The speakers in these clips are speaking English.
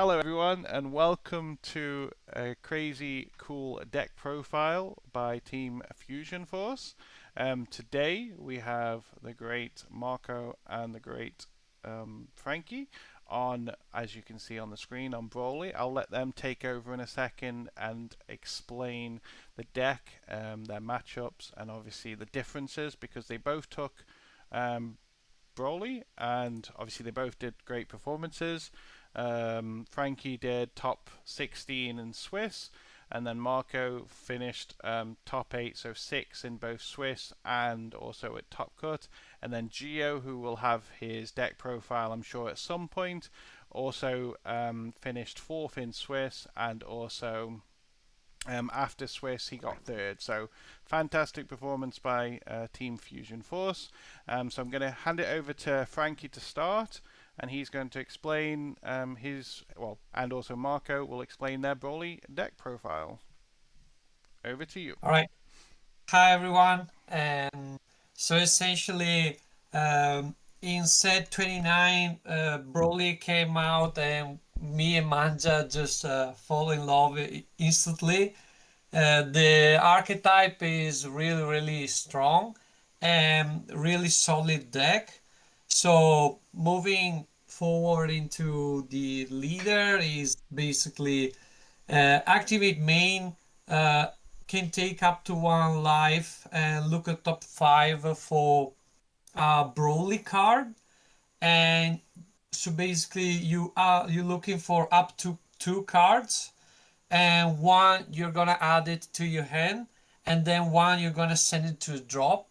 Hello, everyone, and welcome to a crazy cool deck profile by Team Fusion Force. Today we have the great Marco and the great Frankie on, as you can see on the screen, on Broly. I'll let them take over in a second and explain the deck, their matchups, and obviously the differences because they both took Broly, and obviously they both did great performances. Frankie did top 16 in Swiss, and then Marco finished top 8, so 6 in both Swiss and also at Top Cut. And then Gio, who will have his deck profile, I'm sure, at some point, also finished 4th in Swiss and also after Swiss, he got third. So fantastic performance by Team Fusion Force. So I'm going to hand it over to Frankie to start, and he's going to explain and also Marco will explain their Broly deck profile. Over to you. All right. Hi, everyone. So essentially, in set 29, Broly came out, and me and Manja just fall in love instantly. The archetype is really, really strong and really solid deck. So moving forward into the leader is basically activate main, uh, can take up to one life and look at top 5 for a Broly card. And so basically you're looking for up to 2 cards, and one you're gonna add it to your hand, and then one you're gonna send it to drop,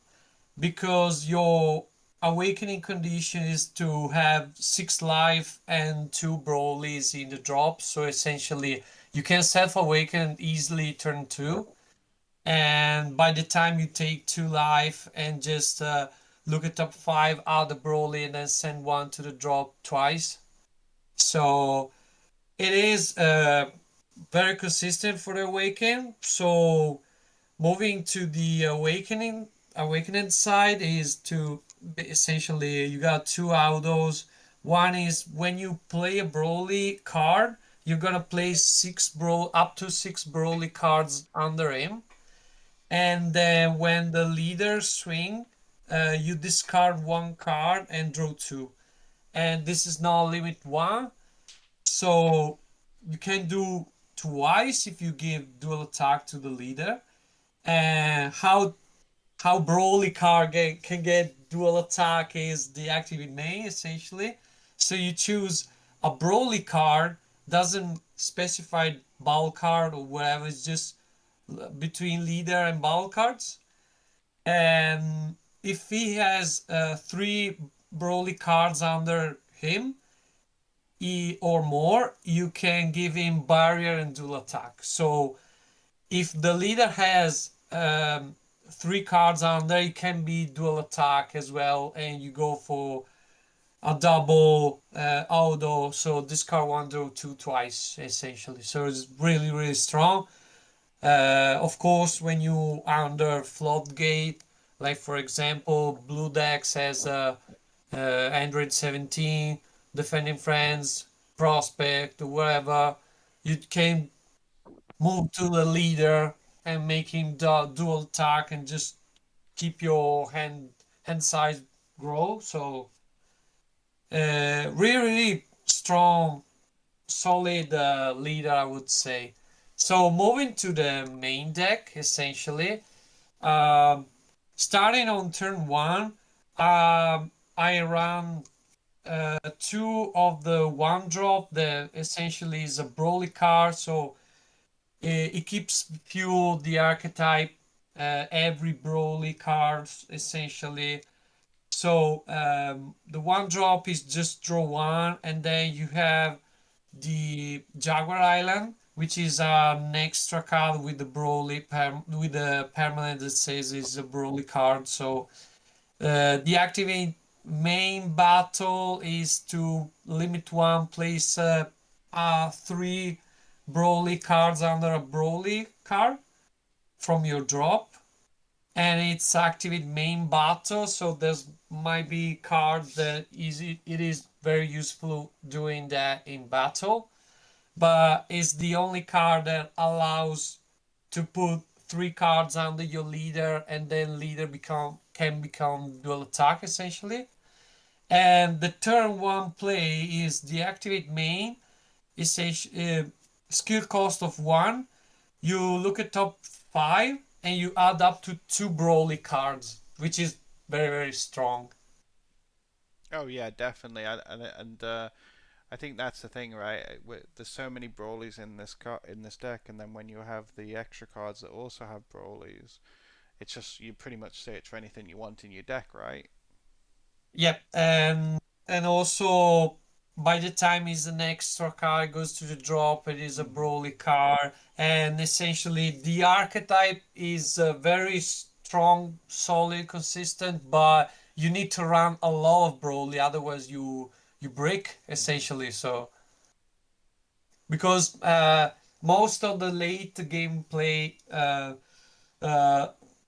because your awakening condition is to have 6 life and 2 Brolys in the drop. So essentially you can self-awaken easily turn 2, and by the time you take 2 life and just look at top 5, add the Broly, and then send one to the drop twice. So it is very consistent for the awaken. So moving to the awakening side is to essentially you got 2 autos. One is when you play a Broly card, you're gonna place up to 6 Broly cards under him, and then when the leader swing, you discard 1 card and draw 2, and this is now limit 1. So you can do twice if you give dual attack to the leader. And how Broly card can get dual attack is the activate main essentially. So you choose a Broly card, doesn't specify ball card or whatever, it's just between leader and ball cards. And if he has 3 Broly cards under him, or more, you can give him barrier and dual attack. So if the leader has 3 cards under, it can be dual attack as well, and you go for a double auto. So discard 1, draw 2 twice essentially. So it's really, really strong. Of course, when you under floodgate, like for example, Blue Dex has Android 17, Defending Friends, Prospect, or whatever, you can move to the leader and make him dual attack and just keep your hand size grow. So really, really strong, solid leader, I would say. So moving to the main deck, essentially, um, starting on turn 1, I run 2 of the 1 drop that essentially is a Broly card. So it keeps fuel the archetype, every Broly card essentially. So the 1 drop is just draw 1, and then you have the Jaguar Island, which is an extra card with the Broly with the permanent that says it's a Broly card. So the activate main battle is to limit 1, place 3 Broly cards under a Broly card from your drop, and it's activate main battle. So there's might be cards that it is very useful doing that in battle. but it's the only card that allows to put three cards under your leader, and then leader become can become dual attack essentially. And the turn one play is the activate main. It's a skill cost of one. You look at top five and you add up to two Broly cards, which is very, very strong. Oh yeah, definitely. And I think that's the thing, right? There's so many Broly's in this deck, and then when you have the extra cards that also have Broly's, it's just you pretty much search for anything you want in your deck, right? Yep, and also by the time is an extra card goes to the drop, it is a Mm-hmm. Broly card, and essentially the archetype is very strong, solid, consistent, but you need to run a lot of Broly, otherwise you break Mm-hmm. essentially. So because most of the late gameplay uh,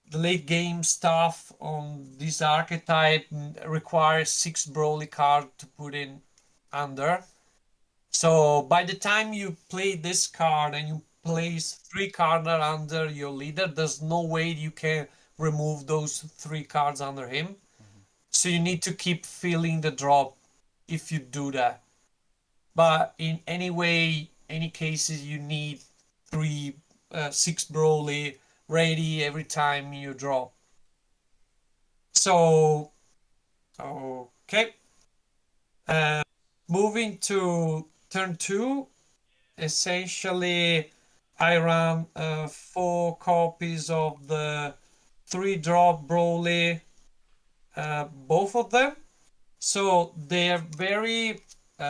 the late game stuff on this archetype requires six Broly card to put in under. So by the time you play this card and you place three cards under your leader, there's no way you can remove those three cards under him. Mm-hmm. So you need to keep filling the drop if you do that. But in any way, any cases, you need three, six Broly ready every time you drop. So, okay. Uh, Moving to turn two, essentially, I ran four copies of the three drop Broly, both of them. So they are very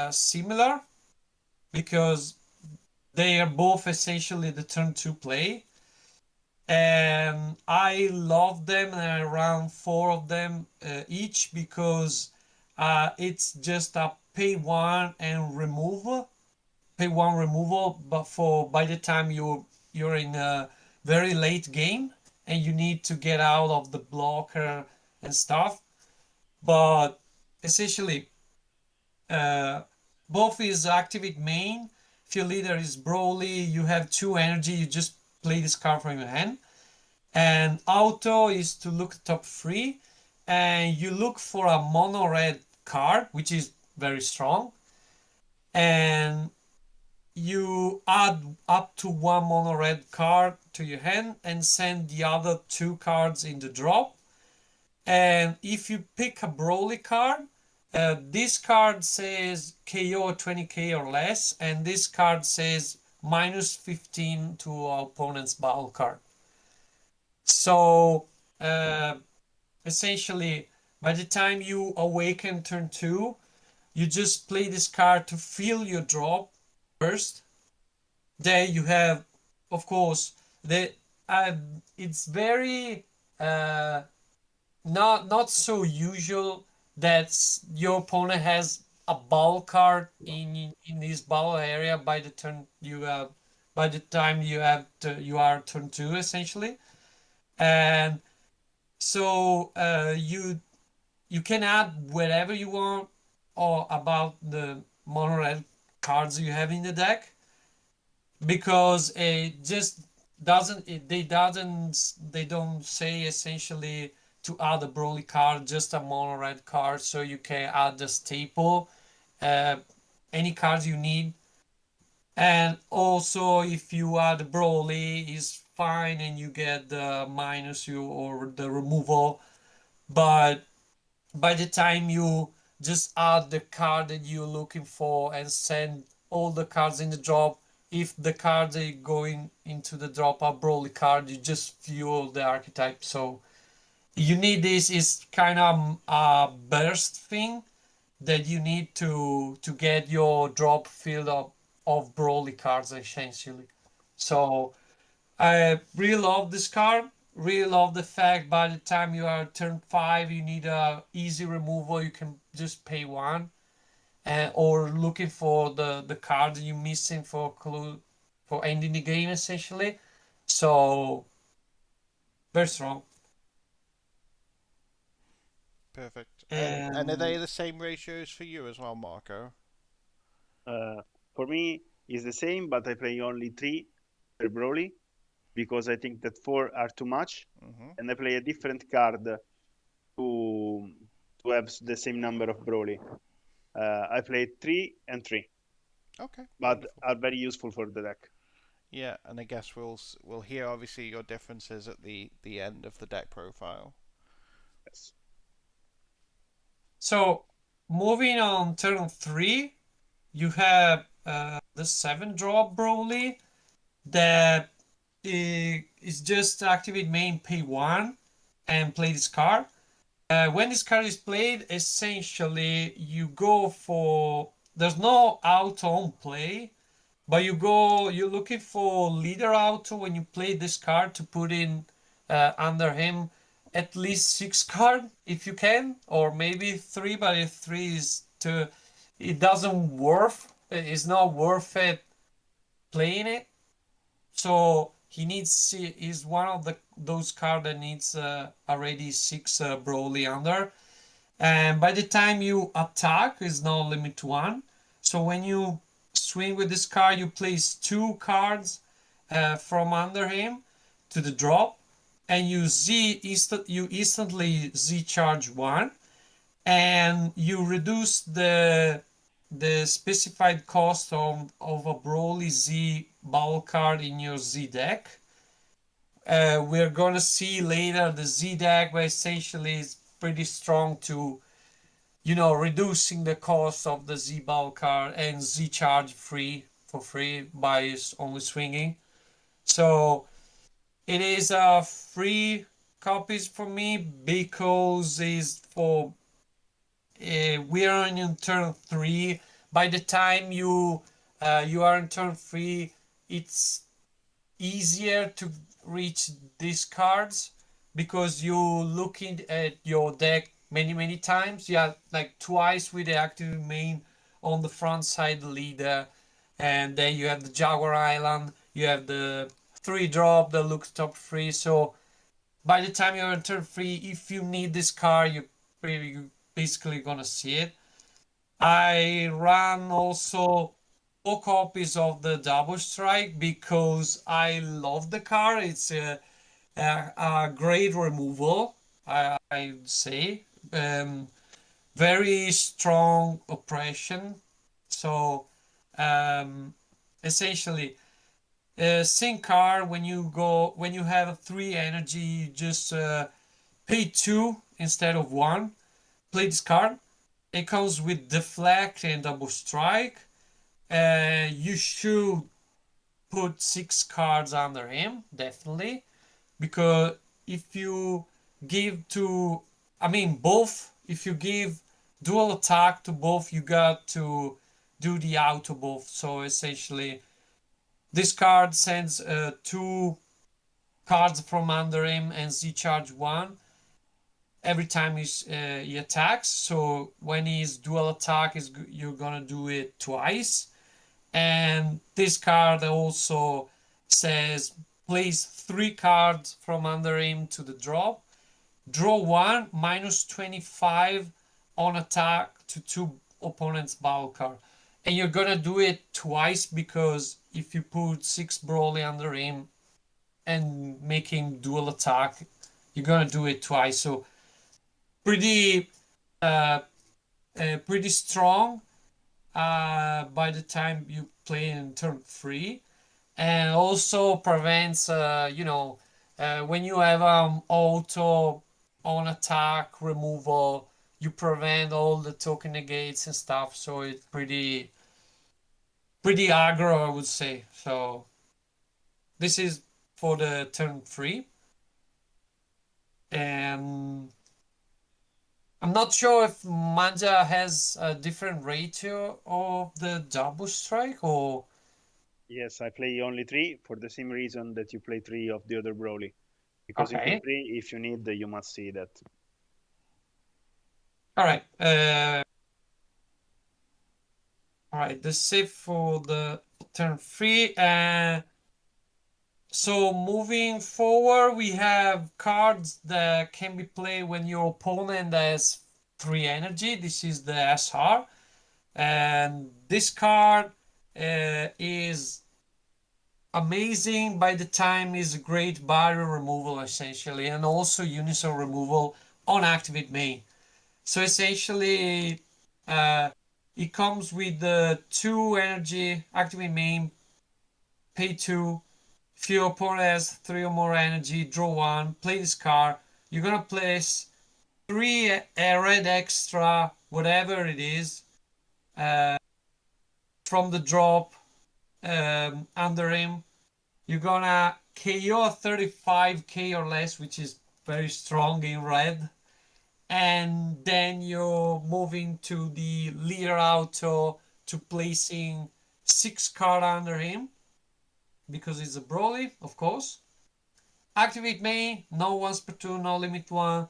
similar because they are both essentially the turn two play. And I love them, and I ran four of them each because it's just a pay one and removal, pay one removal. But for by the time you're in a very late game and you need to get out of the blocker and stuff, but essentially uh, both is activate main. If your leader is Broly, you have two energy. You just play this card from your hand. And auto is to look top three, and you look for a mono red card, which is very strong, and you add up to one mono red card to your hand and send the other two cards in the drop. And if you pick a Broly card, this card says KO 20k or less, and this card says minus 15 to opponent's battle card. So uh, essentially, by the time you awaken turn two, you just play this card to fill your drop first. Then you have, of course, the it's very uh, not so usual that your opponent has a ball card in this ball area by the turn you have by the time you are turn two essentially. And so you can add whatever you want or about the mono red cards you have in the deck because it just doesn't it, they don't say essentially to add a Broly card, just a mono red card, so you can add the staple, uh, any cards you need. And also if you add Broly is fine and you get the minus you or the removal. But by the time you just add the card that you're looking for and send all the cards in the drop, if the cards are going into the drop are Broly card, you just fuel the archetype. So you need this is kind of a burst thing that you need to get your drop filled up of Broly cards essentially. So I really love this card. Really love the fact by the time you are turn five, you need a easy removal. You can just pay one, and or looking for the card you're missing for clue for ending the game essentially. So very strong. Perfect. And are they And the same ratios for you as well, Marco? Uh, for me, is the same, but I play only 3 per Broly because I think that 4 are too much, and I play a different card to have the same number of Broly. I play 3 and 3, Okay, but wonderful. are very useful for the deck. Yeah, and I guess we'll hear obviously your differences at the end of the deck profile. Yes. So moving on turn 3, you have the 7-drop Broly that is just activate main, pay 1 and play this card. When this card is played, essentially you go for, there's no auto on play, but you're looking for leader auto when you play this card to put in under him at least 6 card if you can, or maybe 3, but if 3 is too, it doesn't worth, it's not worth it playing it. So he needs, is one of those cards that needs already 6 Broly under. And by the time you attack, is now limit to 1. So when you swing with this card, you place 2 cards from under him to the drop, and you instantly Z charge 1, and you reduce the specified cost of a Broly Z battle card in your Z deck. We're gonna see later the Z deck, but essentially is pretty strong to, you know, reducing the cost of the Z battle card and Z charge for free by only swinging. So it is free copies for me because it's for we are in turn 3. By the time you are in turn 3, it's easier to reach these cards because you're looking at your deck many times. Yeah, like twice with the active main on the front side leader, and then you have the Jaguar Island, you have the 3-drop that looks top 3. So by the time you're in turn 3, if you need this card, you're basically gonna see it. I ran also 4 copies of the Double Strike because I love the card. It's a great removal, I'd say. Very strong oppression. So essentially, sync card when you have a 3 energy, you just pay 2 instead of 1. Play this card. It comes with deflect and double strike. You should put 6 cards under him, definitely, because if you give to, I mean, both, if you give dual attack to both, you got to do the auto both. So essentially, this card sends 2 cards from under him and Z charge 1 every time he attacks. So when he's dual attack, you're gonna do it twice. And this card also says place 3 cards from under him to the drop. Draw 1, minus 25 on attack to 2 opponents' battle card. And you're gonna do it twice because if you put 6 Broly under him and make him dual attack, you're gonna do it twice. So pretty pretty strong by the time you play in turn 3, and also prevents when you have auto on attack removal, you prevent all the token negates and stuff. So it's pretty aggro, I would say. So this is for the turn 3, and I'm not sure if Manja has a different ratio of the double strike or. Yes, I play only 3 for the same reason that you play 3 of the other Broly. Because in turn Okay. 3, if you need, you must see that. All right. All right. That's it for the turn 3. So moving forward, we have cards that can be played when your opponent has 3 energy. This is the SR. And this card is amazing. By the time is great barrier removal essentially, and also unison removal on activate main. So essentially, it comes with the 2 energy activate main, pay 2. If your opponent has 3 or more energy, draw 1, play this card. You're gonna place 3 red extra, whatever it is, from the drop under him. You're gonna KO 35k or less, which is very strong in red. And then you're moving to the leader auto to placing 6 card under him because it's a Broly, of course. Activate main, no once per turn, no limit 1.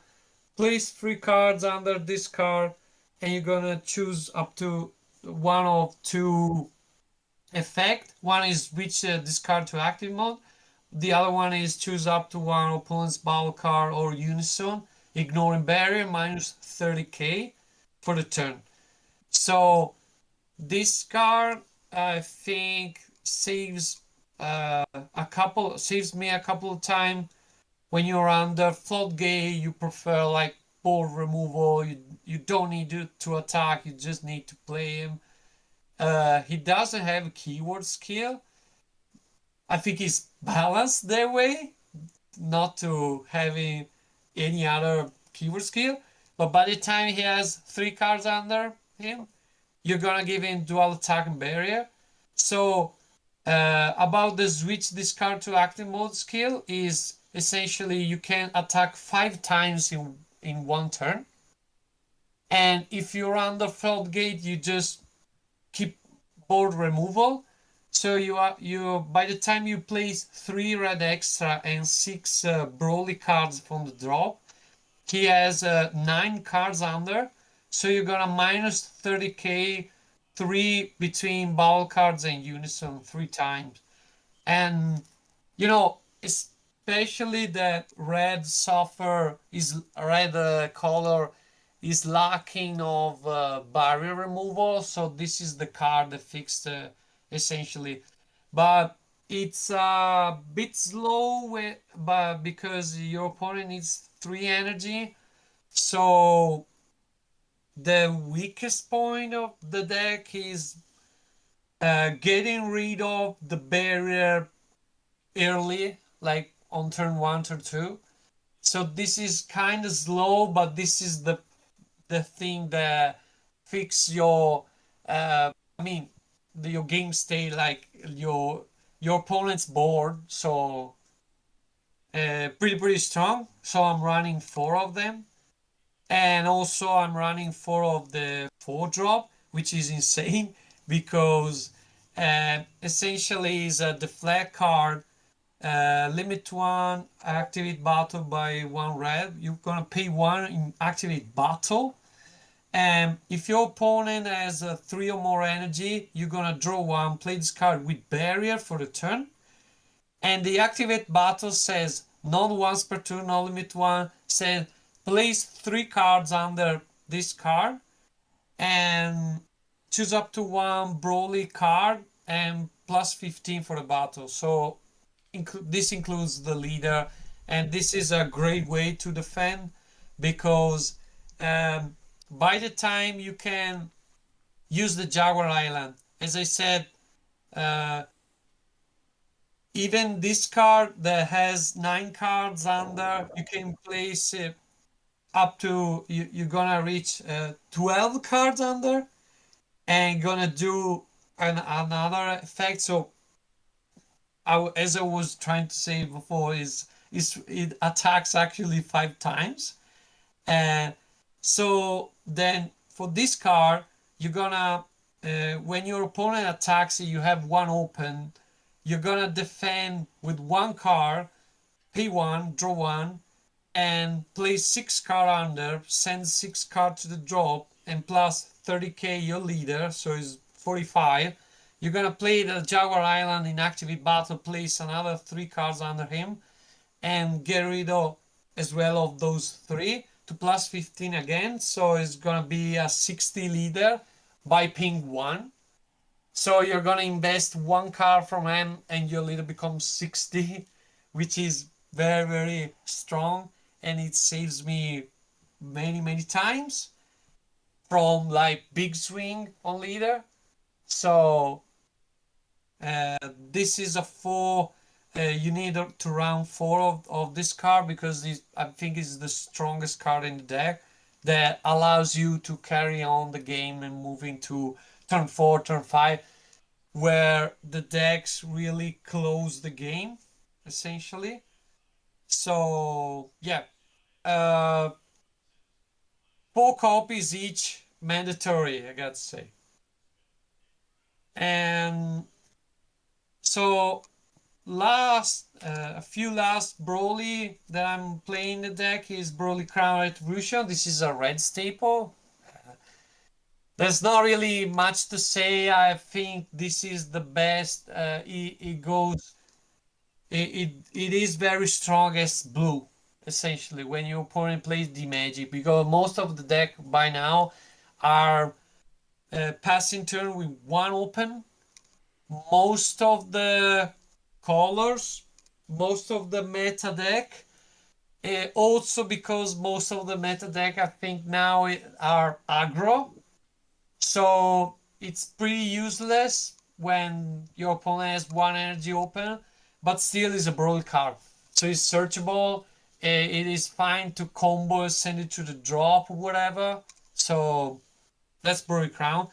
Place 3 cards under this card, and you're gonna choose up to one of 2 effect. One is switch this card to active mode. The other one is choose up to one opponent's battle card or unison, ignoring barrier, minus 30k for the turn. So this card, I think, saves me a couple of times. When you're under floodgate, you prefer like board removal. You don't need to attack. You just need to play him. He doesn't have a keyword skill. I think he's balanced that way, not to having any other keyword skill. But by the time he has 3 cards under him, you're gonna give him dual attack and barrier. So about the switch this card to active mode skill is essentially you can attack 5 times in one turn. And if you're under floodgate, you just keep board removal. So you by the time you place 3 red extra and 6 Broly cards from the drop, he has 9 cards under. So you're gonna minus 30k 3 between battle cards and unison 3 times. And you know, especially that red color is lacking of barrier removal, so this is the card that fixed essentially. But it's a bit slow but because your opponent needs 3 energy, so the weakest point of the deck is getting rid of the barrier early, like on turn 1, turn 2. So this is kind of slow, but this is the thing that fix your your game state, like your opponent's board. So pretty strong. So I'm running 4 of them, and also I'm running 4 of the 4 drop, which is insane because essentially is a deflect card. Limit 1, activate battle by 1 red. You're gonna pay 1 in activate battle. And if your opponent has 3 or more energy, you're gonna draw 1, play this card with barrier for the turn. And the activate battle says non once per turn, no limit 1, says place 3 cards under this card and choose up to 1 Broly card and plus 15 for the battle. So this includes the leader, and this is a great way to defend because by the time you can use the Jaguar Island, as I said, even this card that has 9 cards under, you can place it up to, you're gonna reach 12 cards under and gonna do another effect. So as I was trying to say before, it attacks actually 5 times. And so then for this card, you're gonna when your opponent attacks you have 1 open, you're gonna defend with 1 card, pay 1, draw 1, and play 6 card under, send 6 card to the drop, and plus 30k your leader, so it's 45. You're gonna play the Jaguar Island in activate battle, place another 3 cards under him, and get rid of as well of those 3 to plus 15 again. So it's gonna be a 60 leader by ping 1. So you're gonna invest 1 card from hand and your leader becomes 60, which is very, very strong, and it saves me many times from like big swing on leader. So this is a 4. You need to round 4 of this card because I think is the strongest card in the deck that allows you to carry on the game and move into turn 4, turn 5, where the decks really close the game, essentially. So yeah, 4 copies each, mandatory, I gotta say. And so a few last Broly that I'm playing the deck is Broly Crown Retribution. This is a red staple. There's not really much to say. I think this is the best. It is very strong as blue, essentially, when your opponent plays the magic, because most of the deck by now are passing turn with 1 open. Most of the colors, most of the meta deck, also because most of the meta deck I think now are aggro, so it's pretty useless when your opponent has 1 energy open, but still is a Broly card, so it's searchable. It is fine to combo, send it to the drop or whatever. So that's Broly Crown.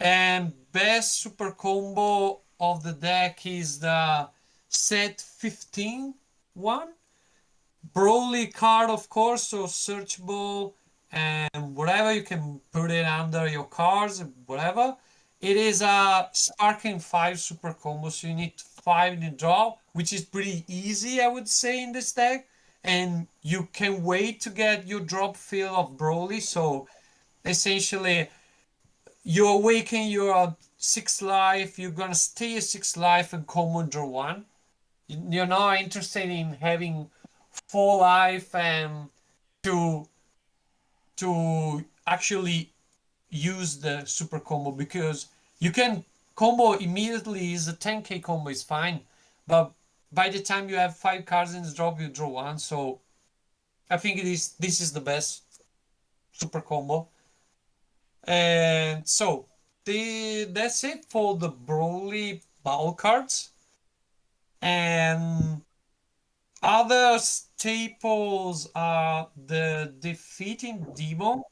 And best super combo of the deck is the set 15 one. Broly card, of course, so searchable and whatever, you can put it under your cards, whatever. It is a Sparking 5 super combo, so you need 5 in the draw, which is pretty easy, I would say, in this deck. And you can wait to get your drop fill of Broly, so essentially you awaken your 6 life, you're gonna stay at 6 life and combo draw 1. You're not interested in having 4 life and to actually use the super combo, because you can combo immediately. Is a 10k combo is fine, but by the time you have 5 cards in the drop, you draw 1. So I think this is the best super combo. And so that's it for the Broly battle cards. And other staples are the defeating Demon,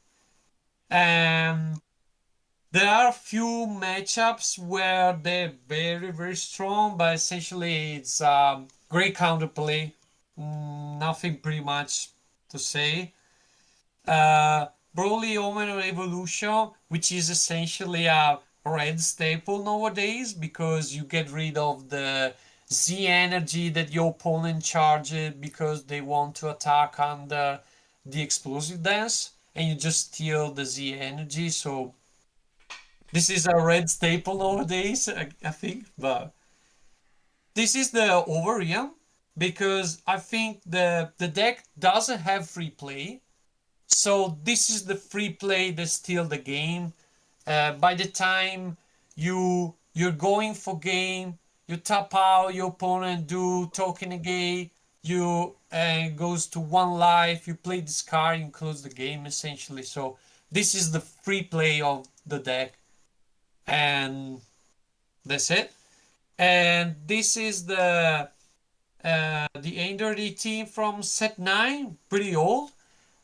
and there are a few matchups where they're very strong, but essentially it's great counterplay. Nothing pretty much to say. Broly Omen Evolution, which is essentially a red staple nowadays because you get rid of the Z energy that your opponent charges because they want to attack under the explosive dance, and you just steal the Z energy. So this is a red staple nowadays, I think. But this is the overream because I think the deck doesn't have free play. So this is the free play that steals the game. By the time you're going for game, you tap out, your opponent do token negate, you goes to 1 life, you play this card, you close the game essentially. So this is the free play of the deck, and that's it. And this is the Ender team from set 9, pretty old.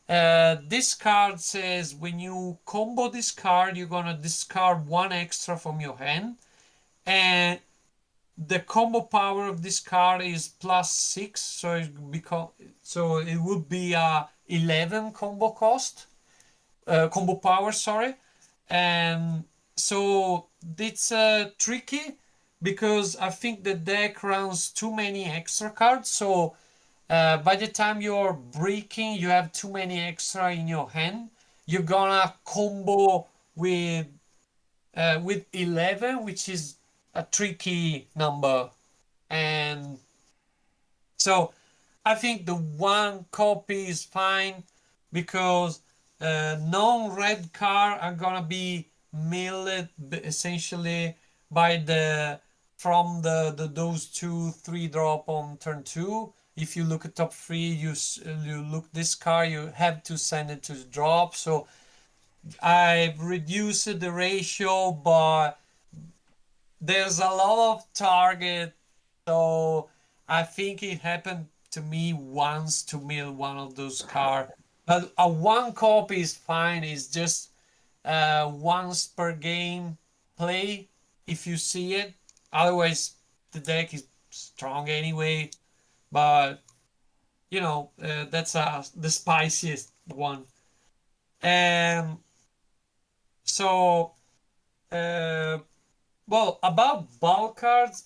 This card says when you combo this card, you're gonna discard 1 extra from your hand, and the combo power of this card is +6, so it would be a 11 combo cost, combo power, sorry. And so it's tricky because I think the deck runs too many extra cards, so by the time you're breaking, you have too many extra in your hand. You're gonna combo with 11, which is a tricky number. And so I think the 1 copy is fine because non-red card are gonna be milled essentially by from those 2-3 drop on turn 2. If you look at top 3, you look this card, you have to send it to the drop. So I've reduced the ratio, but there's a lot of target, so I think it happened to me once to mill one of those cards. But a one copy is fine. It's just once per game play if you see it. Otherwise, the deck is strong anyway. But you know, that's the spiciest one. And so, well, about bulk cards,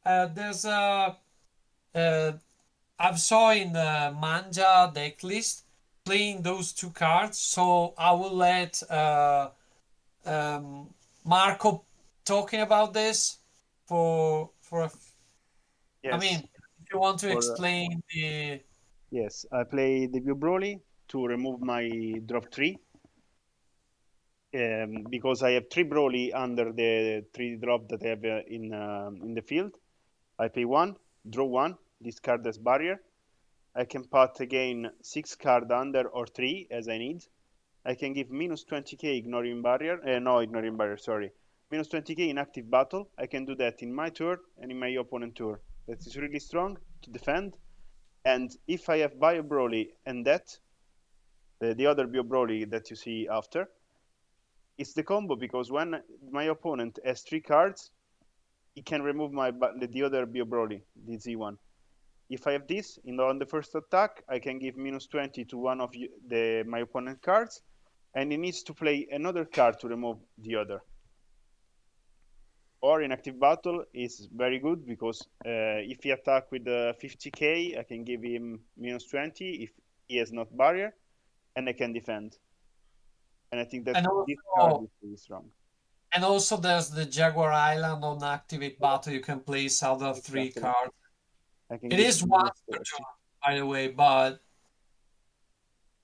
there's a I saw in the Manja deck list playing those two cards, so I will let Marco talking about this for. Yes. I mean, if you want to For, explain the. Yes, I play the Bio Broly to remove my drop 3. Because I have 3 Broly under the 3 drop that I have in the field. I pay 1, draw 1, discard as barrier. I can put again 6 card under or 3 as I need. I can give minus 20k ignoring barrier. No, ignoring barrier, sorry. Minus 20k in active battle. I can do that in my turn and in my opponent turn. That is really strong to defend. And if I have Bio Broly and that, the other Bio Broly that you see after, it's the combo because when my opponent has 3 cards, he can remove the other Bio Broly, the Z1. If I have this on the first attack, I can give minus 20 to one of my opponent cards, and he needs to play another card to remove the other. Or in active battle is very good because if he attack with 50k, I can give him minus 20 if he has not barrier, and I can defend. And I think that this card is really strong. And also there's the Jaguar Island on activate battle. You can place out of 3 cards. It is once per turn, by the way, but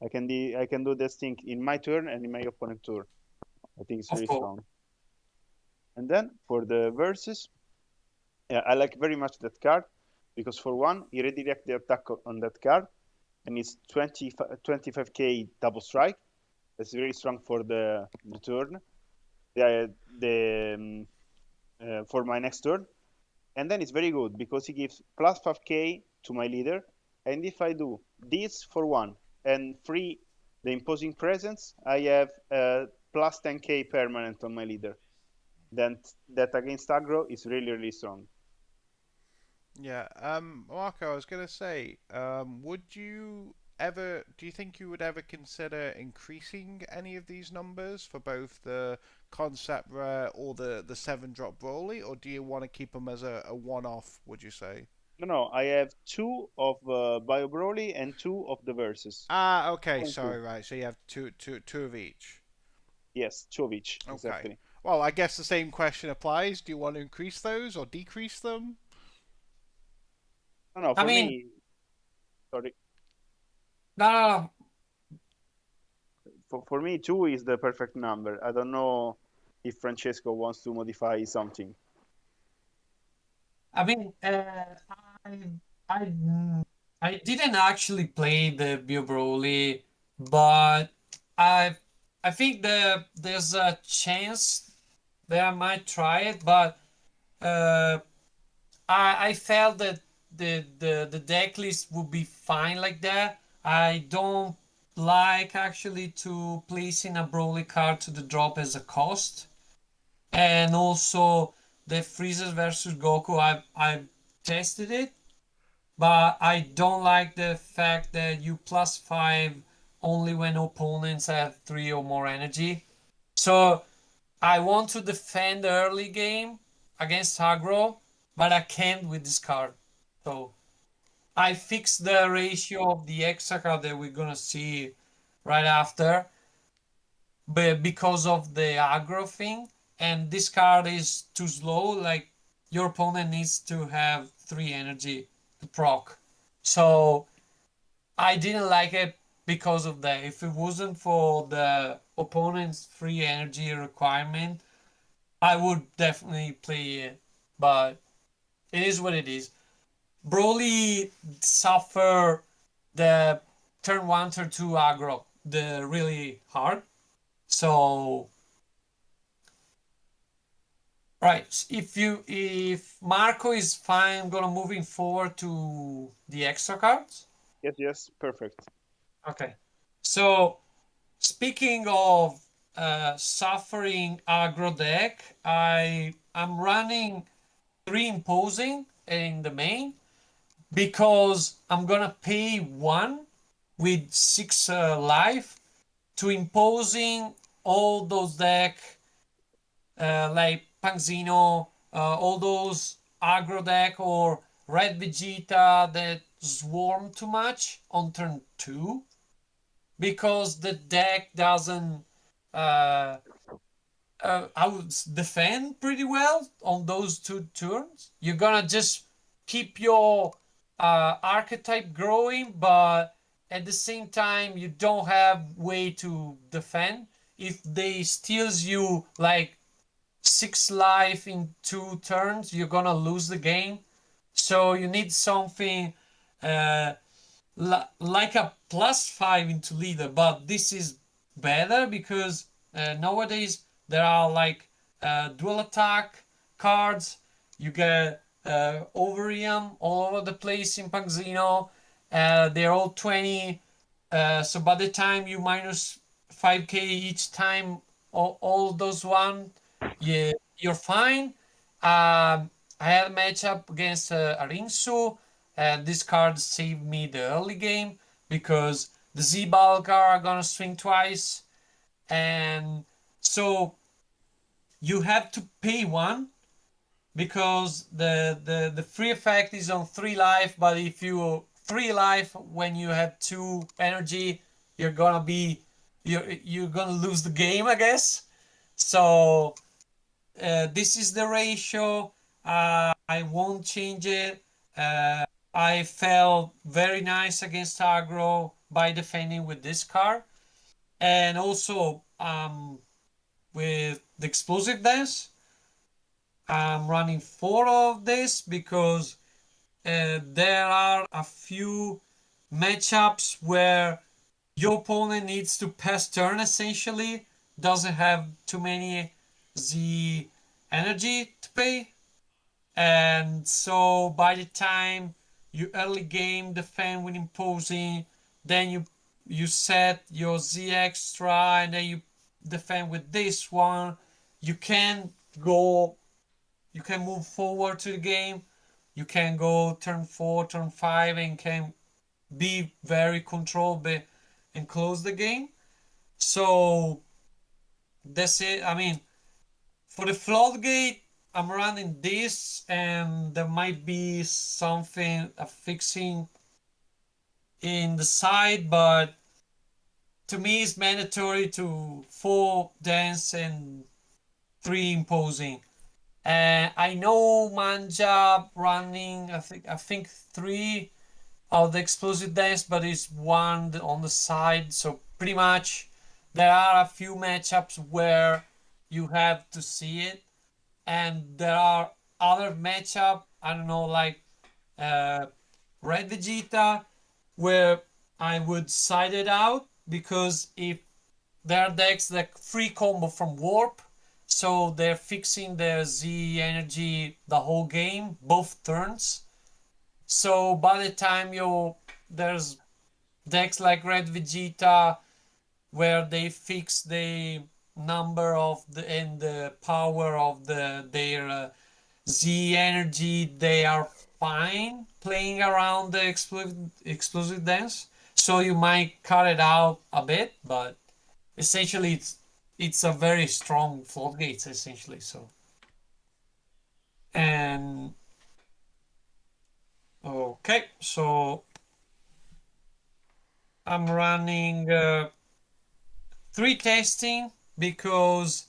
I can do this thing in my turn and in my opponent turn. I think it's really strong. And then for the versus, I like very much that card because for one, you redirect the attack on that card, and it's 25k double strike. That's very strong for the turn. For my next turn, and then it's very good because he gives plus 5k to my leader, and if I do this for one and free the imposing presence, I have plus 10k permanent on my leader. Then that against aggro is really strong. Yeah, Marco, I was gonna say, do you think you would ever consider increasing any of these numbers for both the concept rare or the 7-drop Broly, or do you want to keep them as a one-off, would you say? No, I have 2 of Bio Broly and 2 of the versus. Ah, okay, sorry, right. So you have two of each. Yes, 2 of each, okay. Exactly. Well, I guess the same question applies. Do you want to increase those or decrease them? No, for me, sorry. No. For me, 2 is the perfect number. I don't know if Francesco wants to modify something. I mean, I didn't actually play the Bio Broly, but I think there's a chance that I might try it, but I felt that the deck list would be fine like that. I don't like actually to placing a Broly card to the drop as a cost, and also the Freezers versus Goku. I've tested it, but I don't like the fact that you +5 only when opponents have 3 or more energy. So I want to defend the early game against aggro, but I can't with this card. So I fixed the ratio of the extra card that we're gonna see right after, but because of the aggro thing, and this card is too slow, like your opponent needs to have 3 energy to proc. So I didn't like it because of that. If it wasn't for the opponent's 3 energy requirement, I would definitely play it, but it is what it is. Broly suffer the turn 1, turn 2 aggro the really hard. So right, if Marco is fine, I'm gonna moving forward to the extra cards. Yes, perfect. Okay. So speaking of suffering aggro deck, I'm running 3 imposing in the main because I'm gonna pay 1 with 6 life to imposing all those deck like Panzino, all those aggro deck or red Vegeta that swarm too much on turn 2 because the deck doesn't I would defend pretty well on those 2 turns. You're gonna just keep your archetype growing, but at the same time you don't have way to defend. If they steals you like 6 life in 2 turns, you're gonna lose the game. So you need something uh, like a +5 into leader, but this is better because nowadays there are like dual attack cards. You get Overium all over the place in Panzino. They're all 20. So by the time you minus 5k each time, all those one, you're fine. I had a matchup against Arinsu. This card saved me the early game because the Z-Bulk are gonna swing twice. And so you have to pay 1 because the free effect is on 3 life, but if you 3 life when you have 2 energy, you're gonna lose the game, I guess. So this is the ratio. I won't change it. I felt very nice against aggro by defending with this card, and also with the explosive dance. I'm running 4 of this because there are a few matchups where your opponent needs to pass turn essentially, doesn't have too many Z energy to pay, and so by the time you early game defend with imposing, then you set your Z extra and then you defend with this one, you can go, you can move forward to the game, you can go turn 4, turn 5 and can be very controlled and close the game. So that's it. I mean, for the floodgate, I'm running this, and there might be something a fixing in the side, but to me, it's mandatory to 4 dance and 3 imposing. And I know Manja running, I think 3 of the explosive dance, but it's 1 on the side. So pretty much there are a few matchups where you have to see it, and there are other matchup, I don't know, like Red Vegeta, where I would side it out because if there are decks like free combo from Warp, so they're fixing their Z energy the whole game, both turns. So by the time there's decks like Red Vegeta where they fix the number of the and the power of their Z energy, they are fine playing around the explosive dance. So you might cut it out a bit, but essentially it's a very strong floodgates essentially. So and okay, so I'm running 3 testing because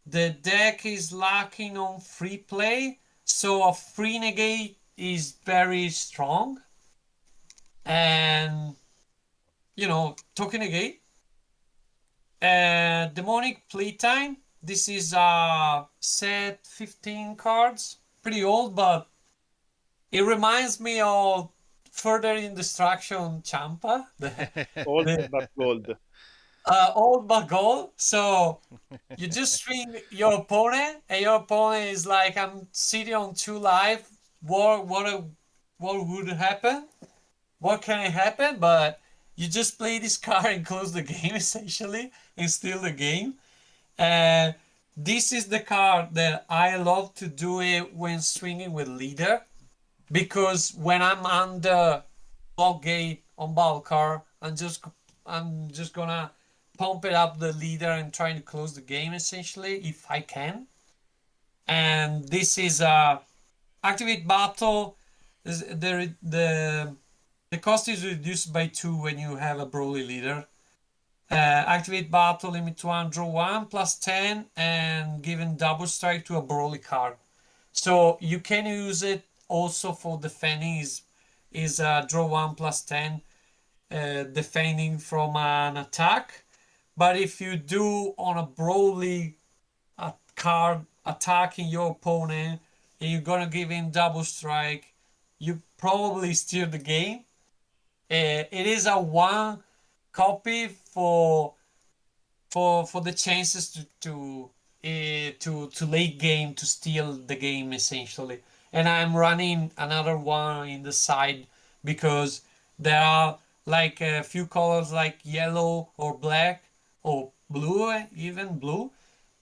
the deck is lacking on free play, so a free negate is very strong. And token negate. Demonic playtime this is a set 15 cards, pretty old, but it reminds me of Further in Destruction Champa, Old the but gold. old but gold. So you just swing your opponent, and your opponent is like, I'm sitting on 2 life. What would happen? What can happen? But you just play this card and close the game essentially, and steal the game. And this is the card that I love to do it when swinging with leader, because when I'm under blockade on battle card, I'm just gonna pump it up the leader and trying to close the game essentially if I can. And this is activate battle. The cost is reduced by 2 when you have a Broly leader. Activate battle, limit 1, draw 1, plus 10, and giving double strike to a Broly card. So you can use it also for defending. Is draw 1 plus 10, defending from an attack. But if you do on a Broly a card attacking your opponent and you're gonna give him double strike, you probably steal the game. It is a 1 copy for the chances to late game to steal the game essentially. And I'm running another one in the side because there are like a few colors like yellow or black or blue, even blue.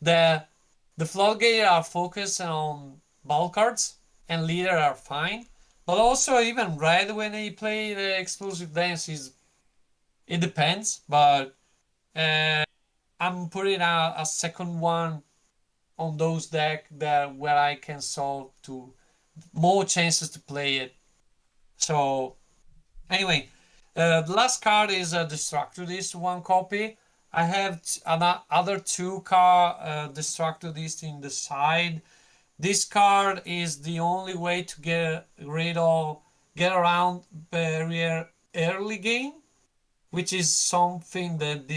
The the floodgate are focused on ball cards and leader are fine. But also even red when they play the explosive dance is, it depends, but I'm putting a second one on those deck that where I can solve to more chances to play it. So anyway, the last card is a Destructolist 1 copy. I have other 2 Destructolist in the side. This card is the only way to get around barrier early game, which is something that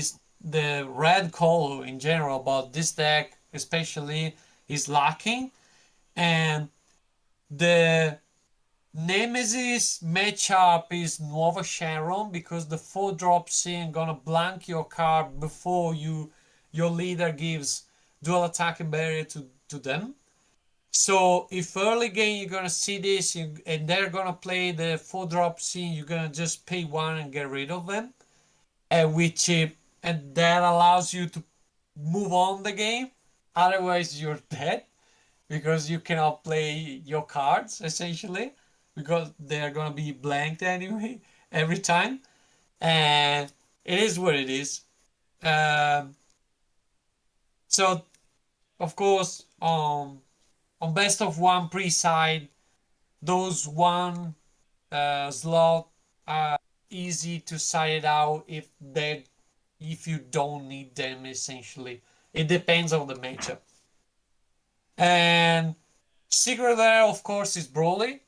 the red color in general, but this deck especially, is lacking. And the Nemesis matchup is Nova Sharon, because the 4-drop scene gonna blank your card before your leader gives dual attack and barrier to them. So if early game you're gonna see this and they're gonna play the 4-drop scene, you're gonna just pay 1 and get rid of them. And that allows you to move on the game. Otherwise, you're dead because you cannot play your cards essentially, because they're gonna be blanked anyway every time. And it is what it is. So, of course, on best of 1 pre-side, those 1 slot are easy to side out if you don't need them essentially. It depends on the matchup. And secret there, of course, is Broly.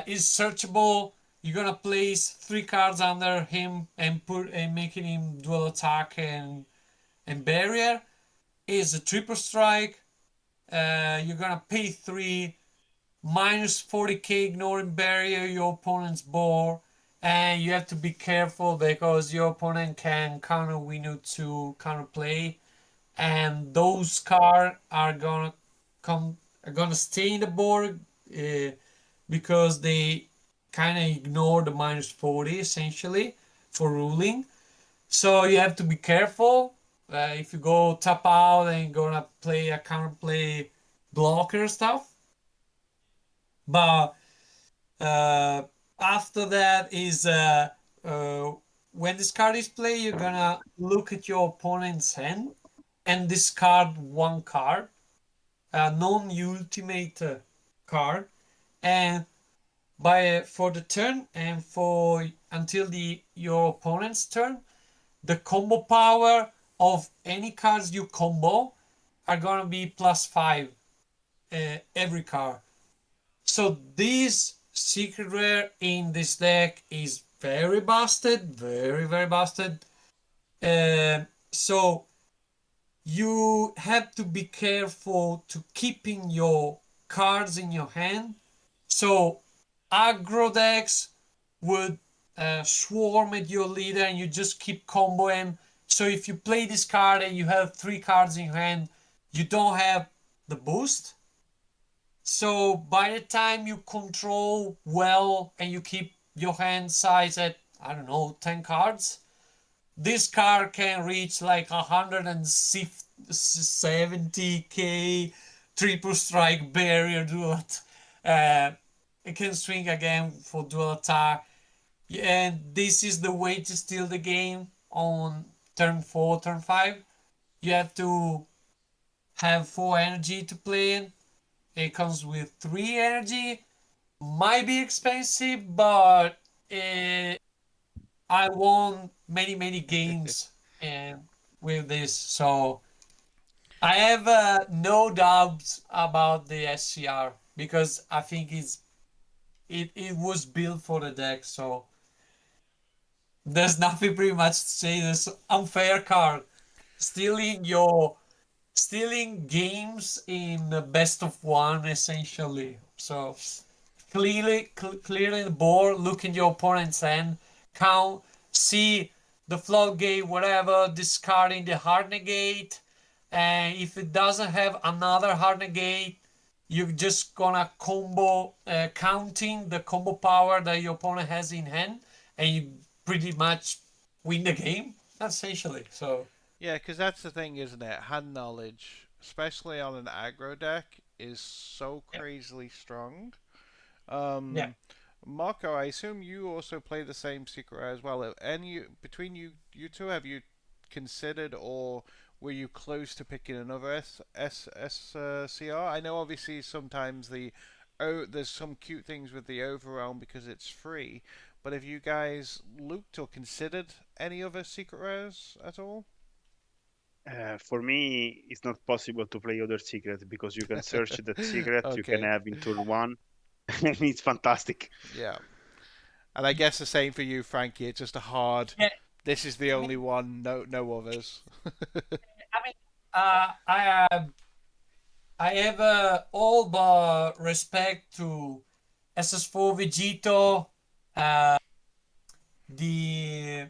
Is searchable. You're gonna place 3 cards under him and making him dual attack and barrier. Is a triple strike. You're gonna pay 3, minus 40k, ignoring barrier, your opponent's board, and you have to be careful because your opponent can counter window to counter play, and those cards are gonna stay in the board because they kind of ignore the minus 40 essentially for ruling. So you have to be careful. If you go tap out and gonna play a counter play blocker stuff. But after that is when this card is played, you're gonna look at your opponent's hand and discard 1 card, a non-ultimate card, and for the turn and for until your opponent's turn, the combo power of any cards you combo are gonna be +5 every card. So this secret rare in this deck is very busted, very busted. So you have to be careful to keeping your cards in your hand. So aggro decks would swarm at your leader and you just keep comboing. So if you play this card and you have 3 cards in your hand, you don't have the boost. So by the time you control well and you keep your hand size at, I don't know, 10 cards, this card can reach like 170k triple strike barrier duel. It can swing again for dual attack. And this is the way to steal the game on turn 4, turn 5. You have to have 4 energy to play in. It comes with 3 energy. Might be expensive, but I won many games and with this, so I have no doubts about the SCR because I think it was built for the deck. So there's nothing pretty much to say. This unfair card, stealing games in the best of one essentially. So clearly the board, look in your opponent's hand, count, see the floodgate, whatever, discarding the hard negate, and if it doesn't have another hard negate, you're just gonna combo, counting the combo power that your opponent has in hand, and you pretty much win the game essentially. So Yeah, because that's the thing, isn't it? Hand knowledge, especially on an aggro deck, is so yeah, crazily strong. yeah. Um, Marco, I assume you also play the same secret rare as well. Any between you two, have you considered or were you close to picking another CR? I know obviously sometimes there's some cute things with the Overwhelm because it's free, but have you guys looked or considered any other secret rares at all? For me, it's not possible to play other secret because you can search that secret you can Okay, have in turn one, and it's fantastic. yeah. And I guess the same for you, Frankie. It's just a hard. Yeah, This is the I mean, only one. No others. I mean, I have all but respect to SS4 Vegito, uh, the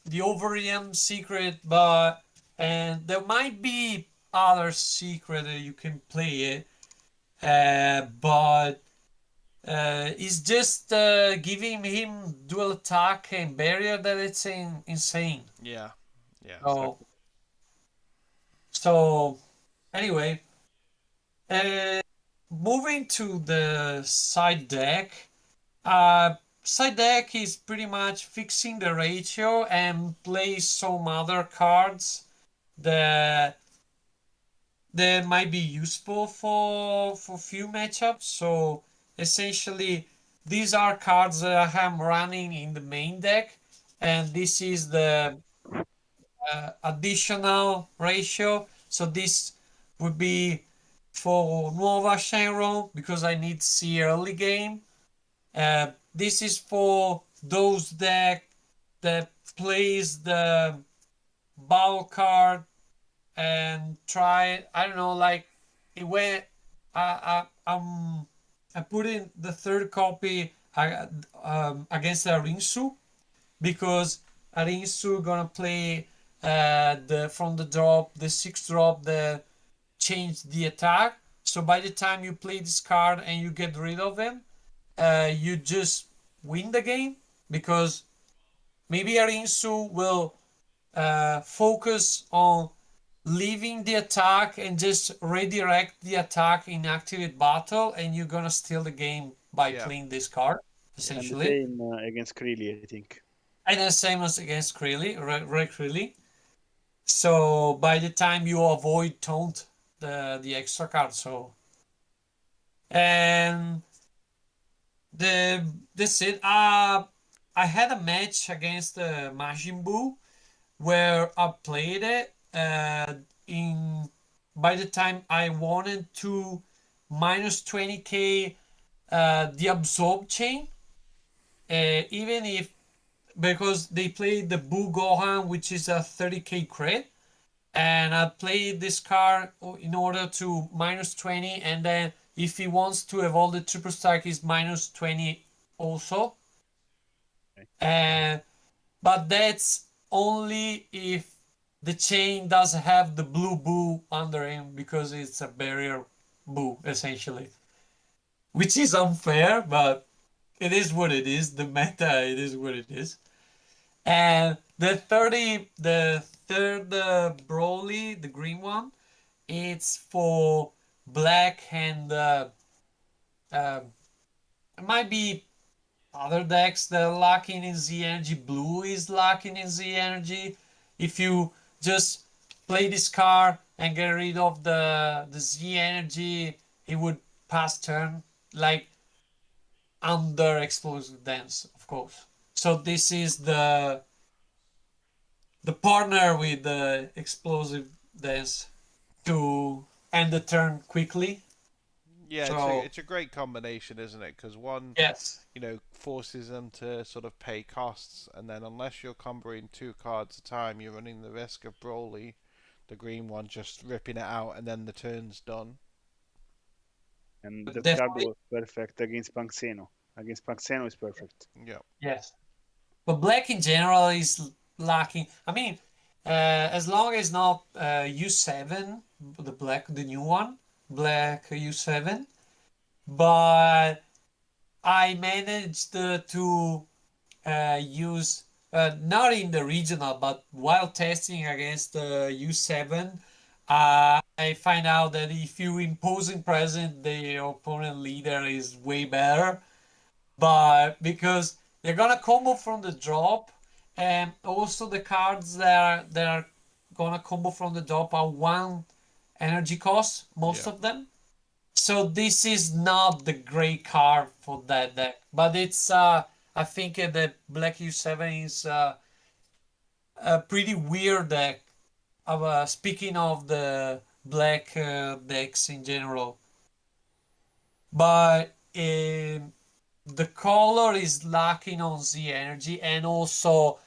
the Ovarium secret, but and there might be other secret that you can play it, but it's just giving him dual attack and barrier that it's insane. Yeah, yeah, So so anyway, uh, moving to the side deck. Side deck is pretty much fixing the ratio and play some other cards that might be useful for few matchups. So essentially, these are cards that I am running in the main deck, and this is the additional ratio. So this would be for Nuova Shenron because I need to see early game. This is for those that plays the battle card and try. I don't know, like it went. I put in the third copy against Arinsu because Arinsu gonna play the from the drop, the 6 drop, the change the attack. So by the time you play this card and you get rid of him, you just win the game because maybe Arinsu will focus on leaving the attack and just redirect the attack in activate battle, and you're gonna steal the game by yeah, playing this card yeah, And the essentially. same against Krilly, I think. And the same as against Krilly, Ray Krilly. So by the time you avoid taunt the extra card, so and that's it. I had a match against Majin Buu where I played it. In by the time I wanted to minus 20k the absorb chain, even if because they played the Buu Gohan, which is a 30k crit, and I play this card in order to -20, and then if he wants to evolve the triple strike, is -20 also. And but that's only if the chain doesn't have the blue boo under him, because it's a barrier boo essentially, which is unfair, but it is what it is. The meta, it is what it is. And the third Broly, the green one, it's for black and uh, it might be other decks that are lacking in Z energy. Blue is lacking in Z energy. If you just play this card and get rid of the Z energy, it would pass turn, like under explosive dance, of course. So this is the partner with the explosive dance to end the turn quickly. Yeah, So it's a great combination, isn't it? Because one, yes, forces them to sort of pay costs, and then unless you're comboing 2 cards at a time, you're running the risk of Broly, the green one, just ripping it out, and then the turn's done. And that card definitely was perfect against Panxeno. Against Panxeno is perfect. Yeah. yes. But black in general is lacking. I mean, as long as not U7, the new one, black U7. But I managed to use, not in the regional, but while testing against U7, I find out that if you imposing present, the opponent leader is way better. But because they're gonna combo from the drop, and also the cards that are gonna combo from the drop are 1 energy cost, most Yeah. of them. So this is not the great card for that deck, but it's I think the Black U7 is a pretty weird deck. Speaking of the black decks in general, but the color is lacking on Z energy, and also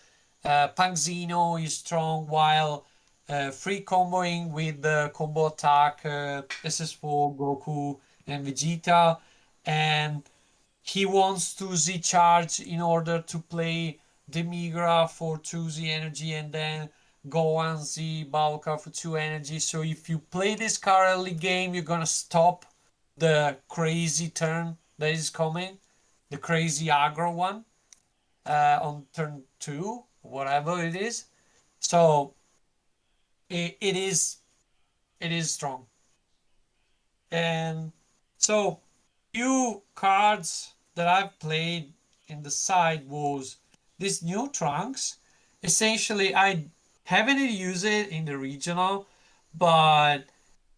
Panzino is strong while free comboing with the combo attack SS4, Goku, and Vegeta, and he wants to Z charge in order to play Demigra for 2 Z energy, and then Gohan Z Balka for 2 energy. So if you play this card early game, you're gonna stop the crazy turn that is coming, the crazy aggro one on turn 2, whatever it is. So it is strong. And so few cards that I've played in the side was this new Trunks. Essentially, I haven't used it in the regional, but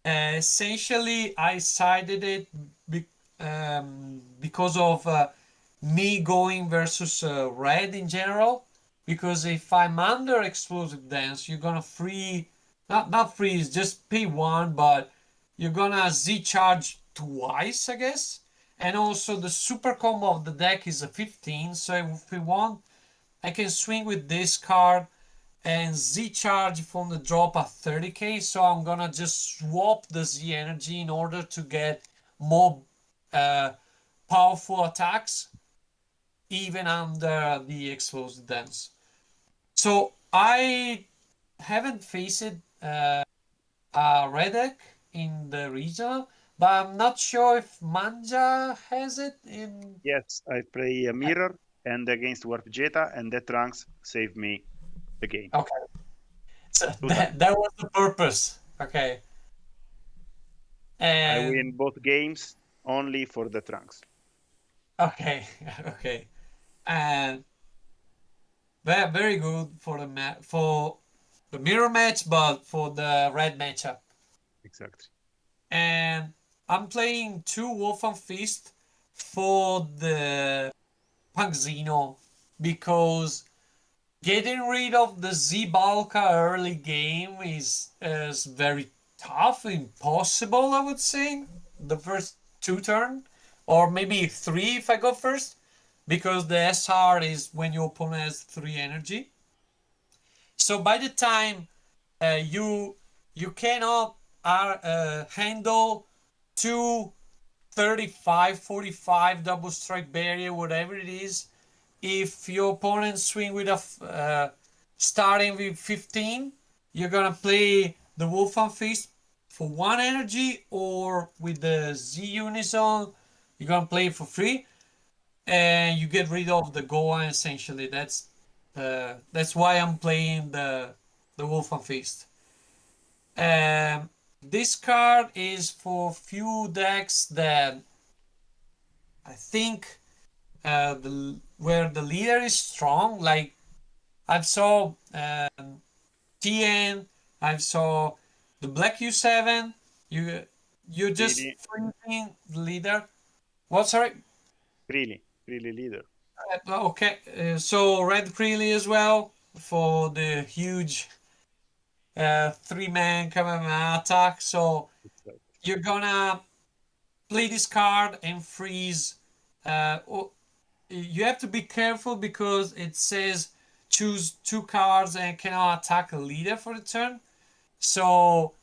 essentially I sided it because of me going versus red in general. Because if I'm under explosive dance, you're gonna free, not freeze, just pay 1, but you're gonna Z charge twice, I guess. And also the super combo of the deck is a 15, so if we want, I can swing with this card and Z charge from the drop at 30k. So I'm gonna just swap the Z energy in order to get more powerful attacks, even under the explosive dance. So I haven't faced a red deck in the regional, but I'm not sure if Manja has it in. Yes, I play a mirror and against Warp Jetta, and that Trunks saved me the game. Okay, so Totally. that was the purpose. Okay, I and win both games only for the Trunks. okay, okay, and very good for for the mirror match, but for the red matchup. Exactly. And I'm playing 2 Wolf and Fist for the Panzino, because getting rid of the Z Balka early game is very tough, impossible, I would say. The first 2 turn, or maybe 3 if I go first, because the SR is when your opponent has 3 energy. So by the time you you cannot handle two 35, 45 double strike barrier, whatever it is. If your opponent swing with a starting with 15, you're gonna play the Wolf and Fist for 1 energy, or with the Z Unison, you're gonna play it for 3, and you get rid of the Goa. Essentially, that's why I'm playing the Wolf and Fist. This card is for few decks that I think where the leader is strong. Like I've saw TN, I've saw the Black U7. You're just Really, freezing the leader. What? Sorry. really leader. Okay. So Red Creely as well for the huge 3-man Kamehameha attack. So Exactly. you're gonna play this card and freeze. You have to be careful because it says choose 2 cards and cannot attack a leader for the turn. So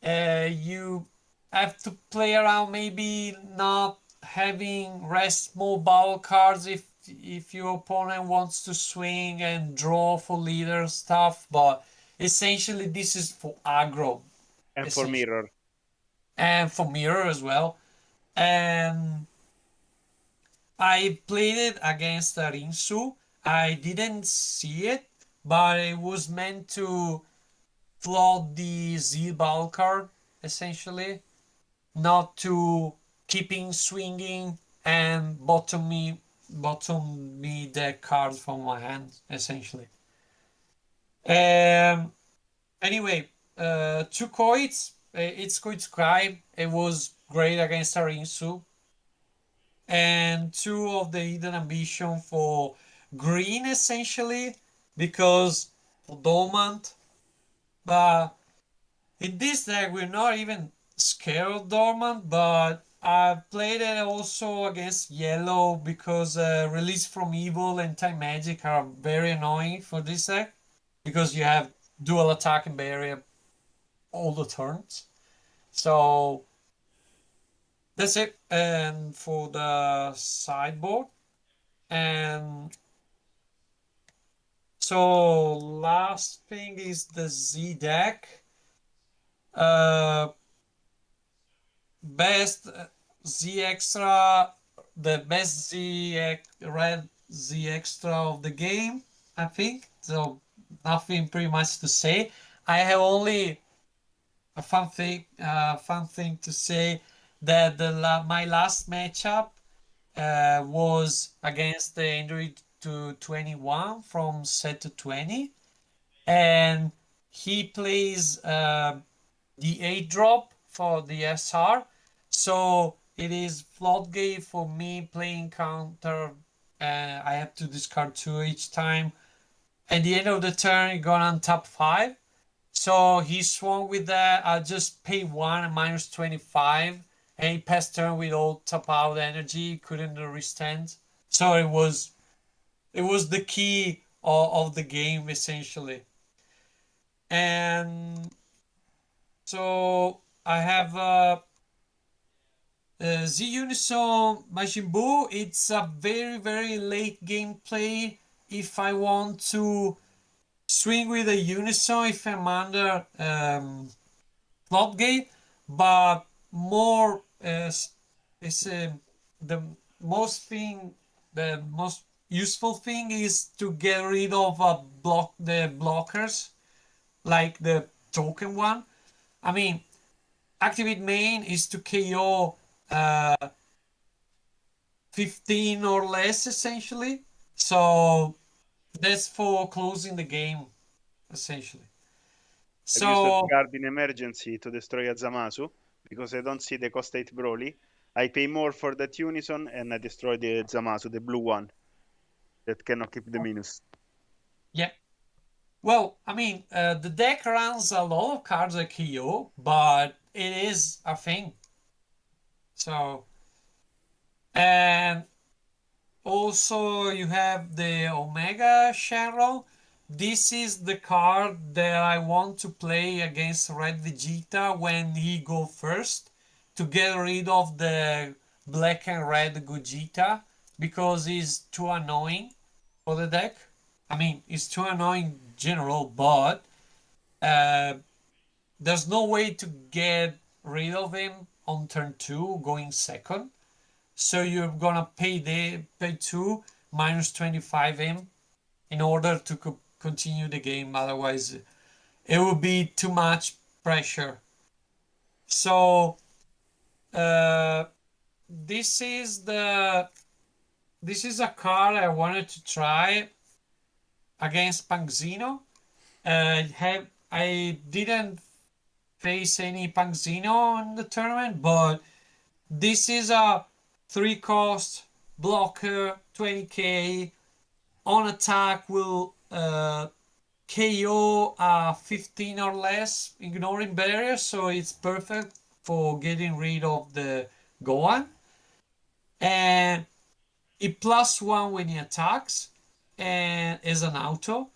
you have to play around, maybe not having rest mobile cards if your opponent wants to swing and draw for leader stuff. But essentially, this is for aggro, And for essentially, mirror. and for mirror as well. And I played it against Rinsu. I didn't see it, but it was meant to float the Z ball card, essentially, not to keeping swinging and bottom me the card from my hand, essentially. Um. Anyway, 2 Coits. It's Coit Scribe. It was great against Arinsu. And 2 of the Hidden Ambition for green, essentially, because for Dormant. But in this deck, we're not even scared of Dormant, but I played it also against yellow because Release from Evil and Time Magic are very annoying for this deck because you have dual attack and barrier all the turns. So that's it. And for the sideboard. And so last thing is the Z deck. Best Z extra, the best red Z extra of the game, I think. So nothing pretty much to say. I have only a fun thing to say that my last matchup was against the Android to 21 from set to 20, and he plays the 8 drop for the SR. So it is floodgate for me playing counter. I have to discard 2 each time. At the end of the turn, you're gonna untap 5. So he swung with that. I just pay 1 and minus 25. And he passed turn with all tap out energy. Couldn't withstand. So it was the key of the game, essentially. And so I have Z Unison Majin Buu. It's a very, very late game play. If I want to swing with a Unison, if I'm under floodgate, but more is the the most useful thing is to get rid of the blockers, like the token one. I mean, activate main is to KO 15 or less, essentially. So that's for closing the game, essentially. I've used that So card in emergency to destroy a Zamasu because I don't see the cost 8 Broly. I pay more for that Unison and I destroy the Zamasu, the blue one that cannot keep the minus. yeah. Well, I mean, the deck runs a lot of cards at KO, but it is a thing. So, and also you have the Omega Shadow. this is the card that I want to play against Red Vegeta when he go first, to get rid of the black and red Gogeta, because he's too annoying for the deck. I mean, it's too annoying in general, but there's no way to get rid of him on turn 2 going second. So you're gonna pay 2 minus 25 him in order to continue the game. Otherwise, it would be too much pressure. So this is a card I wanted to try against Panzino. I didn't face any Panzino in the tournament, but this is a 3-cost blocker, 20k. On attack will KO 15 or less, ignoring barriers, so it's perfect for getting rid of the Gohan. And it +1 when he attacks, and as an auto.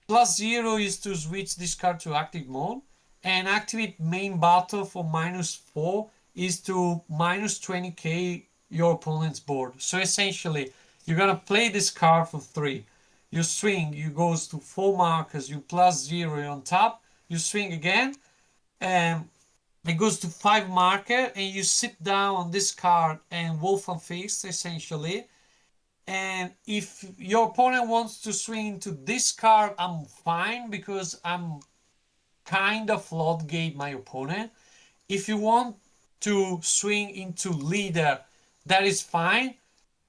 +0 is to switch this card to active mode, and activate main battle for -4 is to -20k your opponent's board. So essentially, you're gonna play this card for 3. You swing, you goes to 4 markers, you +0 on top, you swing again, and it goes to 5 marker, and you sit down on this card and wolf and fist essentially. And if your opponent wants to swing into this card, I'm fine, because I'm kind of floodgate my opponent. If you want to swing into leader, that is fine.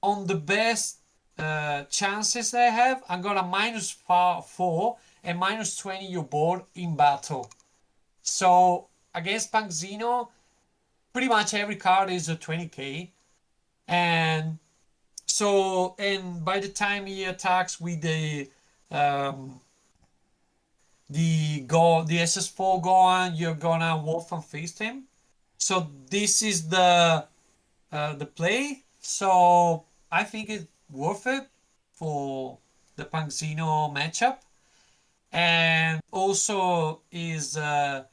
On the best chances I have, I'm gonna -4 and -20 your board in battle. So against Panzino, pretty much every card is a 20k, and so, and by the time he attacks with the SS4 Gohan, you're gonna wolf and fist him. So this is the play. So I think it's worth it for the Panzino matchup, and also is on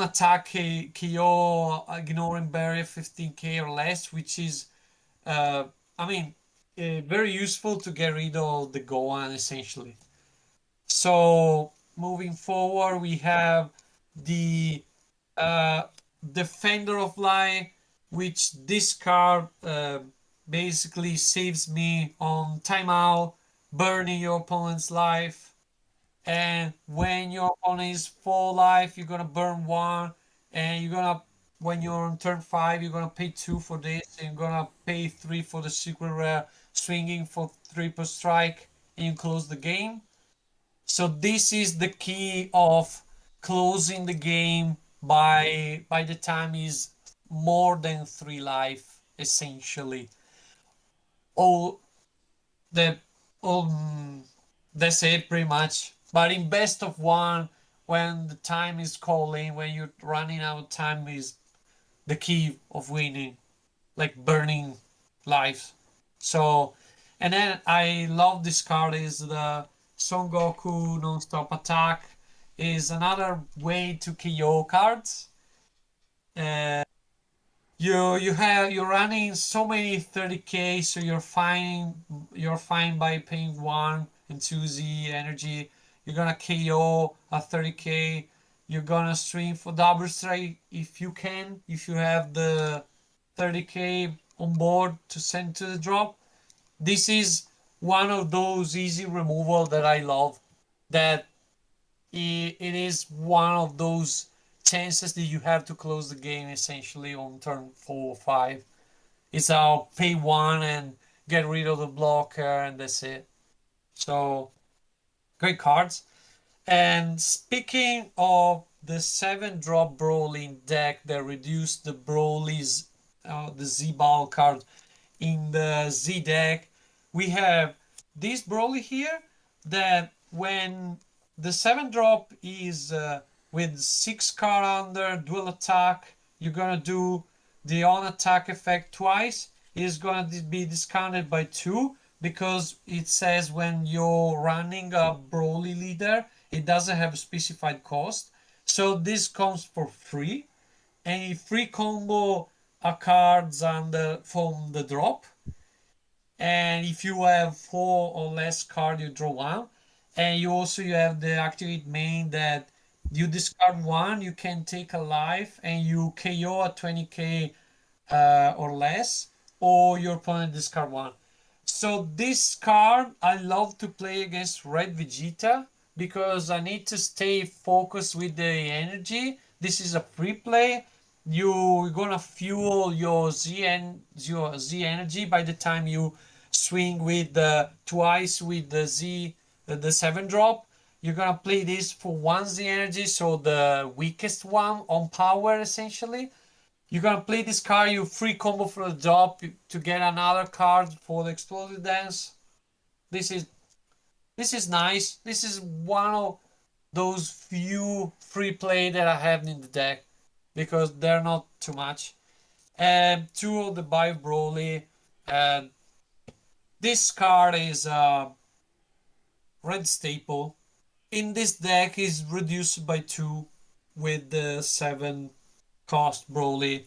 attack KO ignoring barrier 15k or less, which is I mean, very useful to get rid of the Gohan essentially. So moving forward, we have the Defender of Light, which this card basically saves me on timeout, burning your opponent's life. And when your opponent is full life, you're gonna burn 1, and you're gonna, when you're on turn 5, you're gonna pay 2 for this, and you're gonna pay 3 for the secret rare, swinging for 3 per strike, and you close the game. So this is the key of closing the game by the time is more than 3 life essentially. All the that's it pretty much. But in best of 1, when the time is calling, when you're running out of time, is the key of winning, like burning lives. So, and then I love this card is the Son Goku non-stop attack, is another way to KO cards. You're running so many 30k, so you're fine by paying 1 and 2Z energy. You're gonna KO a 30k. You're gonna stream for double strike if you can, if you have the 30k on board to send to the drop. This is one of those easy removal that I love, that it is one of those chances that you have to close the game essentially on turn 4 or 5. It's I'll pay 1 and get rid of the blocker, and that's it. So great cards. And speaking of the 7-drop Broly deck that reduced the Broly's the Z-Ball card in the Z deck, we have this Broly here that when the 7-drop is with 6 card under dual attack, you're gonna do the on attack effect twice. It is gonna be discounted by 2, because it says when you're running a Broly leader, it doesn't have a specified cost. So this comes for free, and you free combo cards from the drop. And if you have 4 or less card, you draw one. And you have the activate main that you discard one, you can take a life, and you KO at 20k or less, or your opponent discard one. So this card I love to play against Red Vegeta because I need to stay focused with the energy. This is a free play. You're gonna fuel your Z energy by the time you swing with twice with the Z the 7 drop. You're gonna play this for 1 Z energy, so the weakest one on power essentially. You're gonna play this card, you free combo for the drop to get another card for the explosive dance. This is nice. This is one of those few free play that I have in the deck because they're not too much. And 2 of the Bio Broly. And this card is red staple. In this deck is reduced by 2 with the 7 cost Broly.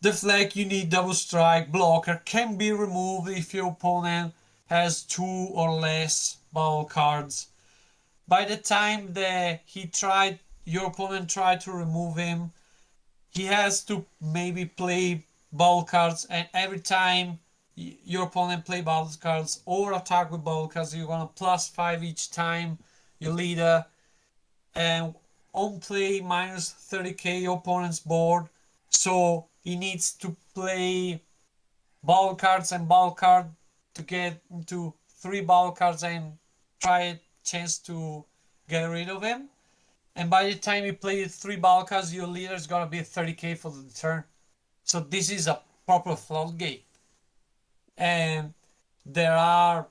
Deflect, you need double strike. Blocker can be removed if your opponent has 2 or less bubble cards. By the time that your opponent tried to remove him, he has to maybe play bubble cards, and every time your opponent play bubble cards or attack with bubble cards, you're gonna +5 each time your leader, and on play minus 30k your opponent's board. So he needs to play bubble cards and bubble card to get into 3 bubble cards and try a chance to get rid of him. And by the time you play 3 bubble cards, your leader is gonna be 30k for the turn. So this is a proper floodgate. And there are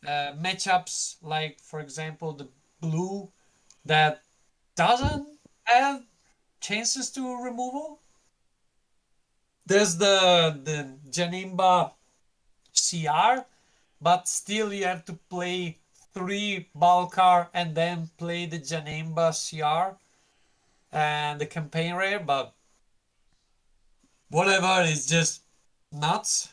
matchups like, for example, the blue that doesn't have chances to removal. There's the Janimba CR, but still you have to play 3 Balkar and then play the Janimba CR and the campaign rare, but whatever, it's just nuts.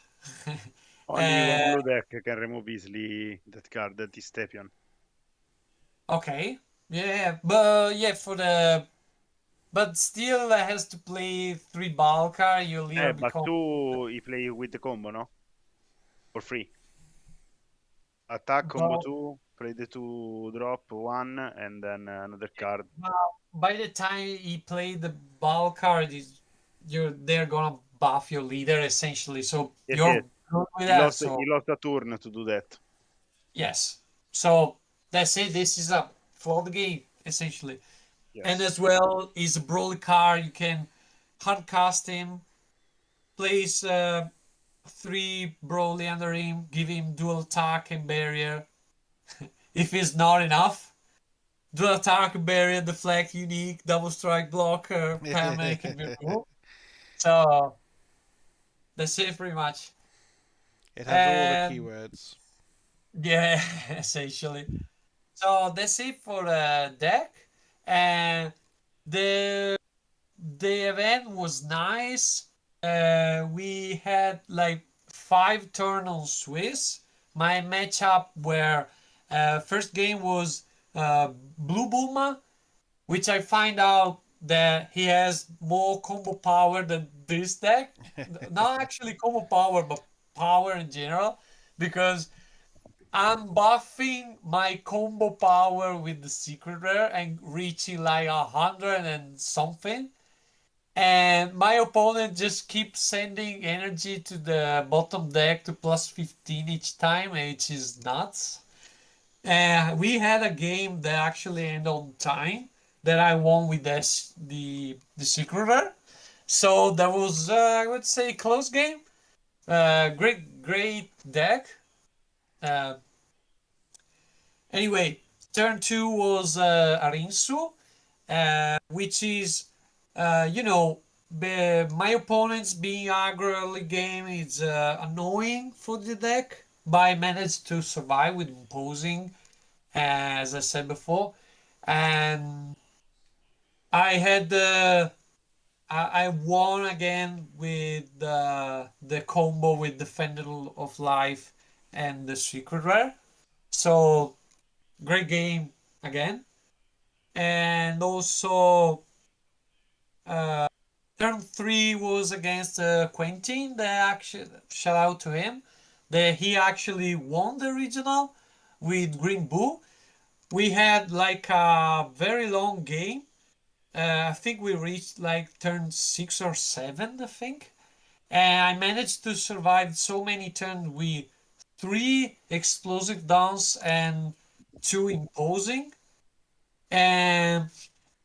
Only one blue deck can remove easily that card, that is Tepion. Okay, yeah, but yeah, but still has to play 3 Balkar, your leader But 2 he play with the combo, no? For free. Attack combo 2, play the 2 drop 1, and then another card. By the time he played the Balkar, they're gonna buff your leader essentially. So Yes, you're yes. good with that. He lost a turn to do that. Yes. So that's it. This is a flawed game essentially. Yes. And as well, he's a Broly card. You can hard cast him, place 3 Broly under him, give him dual attack and barrier. If it's not enough, dual attack, barrier, deflect, unique, double strike, blocker, paramedic can be removed. So that's it pretty much. It has all the keywords. Yeah, essentially. So that's it for the deck. And the event was nice. We had like 5 turns on Swiss. My matchup where first game was Blue Bulma, which I find out that he has more combo power than this deck. Not actually combo power, but power in general, because I'm buffing my combo power with the secret rare and reaching like 100 and something. And my opponent just keeps sending energy to the bottom deck to +15 each time, which is nuts. And we had a game that actually ended on time that I won with the secret rare. So that was, I would say, close game. Great deck. Anyway, turn 2 was Arinsu, which is, my opponents being aggro early game is annoying for the deck but I managed to survive with imposing, as I said before, and I had I won again with the combo with Defender of Life and the Secret Rare. So great game again, and also turn three was against Quentin. The actually shout out to him. He actually won the regional with Green Bull. We had like a very long game. I think we reached like turn 6 or 7, I think. And I managed to survive so many turns with 3 explosive downs and 2 imposing. And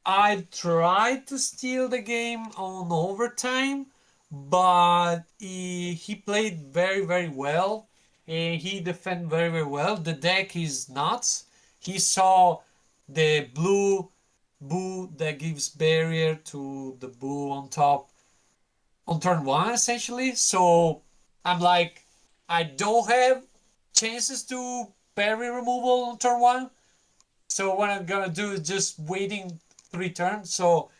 I tried to steal the game on overtime, but he played very, very well. He defended very, very well. The deck is nuts. He saw the blue boo that gives barrier to the boo on top on turn one, essentially. So I'm like, I don't have chances to parry removal on turn one. So what I'm gonna do is just waiting 3 turns. So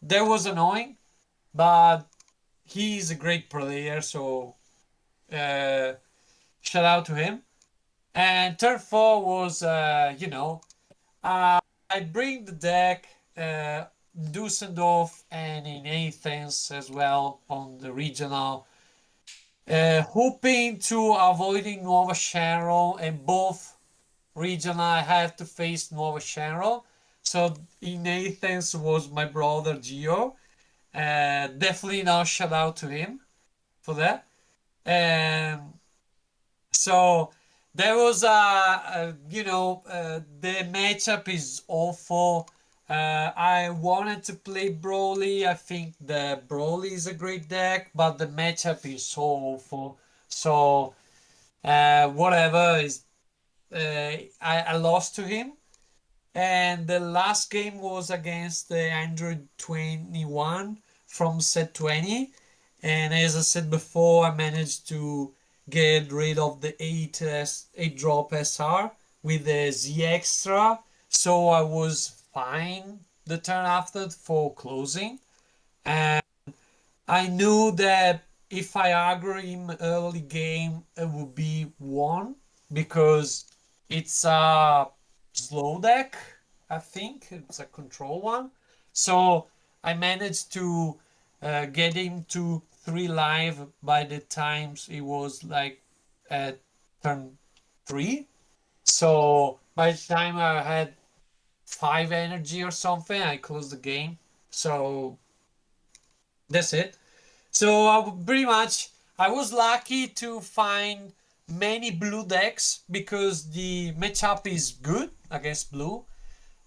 that was annoying, but he's a great player. So uh, shout out to him. And turn four was, I bring the deck Dusseldorf and in Athens as well on the regional, hoping to avoiding Nuova Sharon, and both regional I have to face Nuova Sharon. So in Athens was my brother Gio. Definitely now shout out to him for that. And so there was the matchup is awful. I wanted to play Broly. I think the Broly is a great deck, but the matchup is so awful. So whatever is, I lost to him. And the last game was against the Android 21 from set 20. And as I said before, I managed to get rid of the 8 drop SR with the Z extra. So I was fine the turn after for closing. And I knew that if I aggro him early game, it would be one because it's a slow deck. I think it's a control one. So I managed to get him to 3 live by the times it was like at turn 3. So by the time I had 5 energy or something, I closed the game. So that's it. So pretty much, I was lucky to find many blue decks because the matchup is good against blue,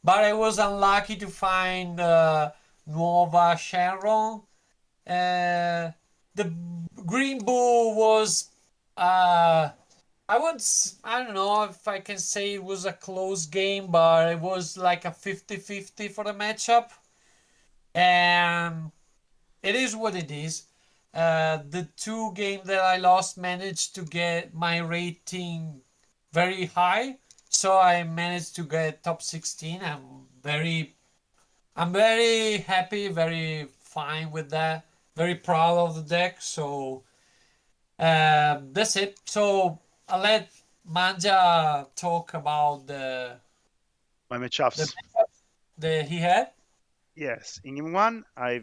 but I was unlucky to find Nuova Sharon. The Green Bull was, I don't know if I can say it was a close game, but it was like a 50-50 for the matchup. And it is what it is. The 2 games that I lost managed to get my rating very high, so I managed to get top 16. I'm very happy, very fine with that. Very proud of the deck. So that's it. So I'll let Manja talk about My the matchups. matchups that he had. Yes, in game one, I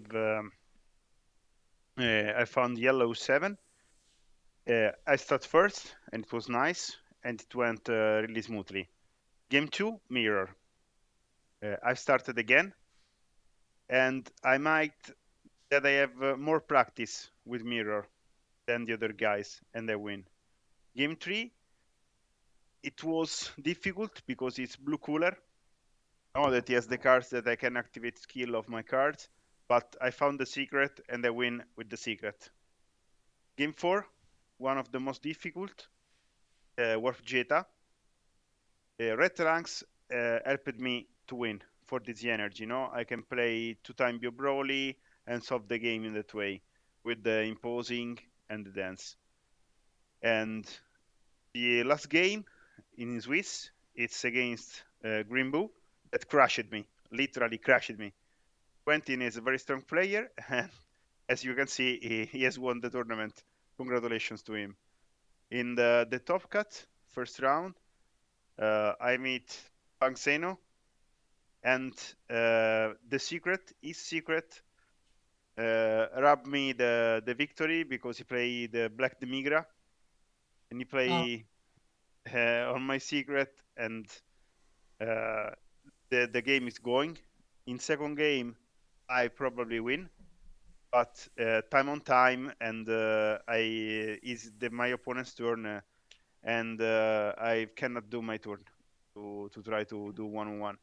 found yellow 7. I start first, and it was nice, and it went really smoothly. Game 2, mirror. I started again, and I might that I have more practice with mirror than the other guys, and I win. Game 3, it was difficult because it's blue cooler. I know that he has the cards that I can activate skill of my cards, but I found the secret and I win with the secret. Game 4, one of the most difficult, Warp Jetta. Red ranks helped me to win for this energy. I can play 2-time Bio Broly and solve the game in that way with the imposing and the dance. And The last game in Swiss, it's against Green that crushed me, literally crushed me. Quentin is a very strong player, and as you can see, he has won the tournament. Congratulations to him. In the top cut, first round, I meet Pangseno, and his secret, robbed me the victory because he played the Black Demigra, and he Oh, play on my secret, and uh, the game is going. In second game, I probably win, but time on time, and I is my opponent's turn, and I cannot do my turn to try to do 1-on-1,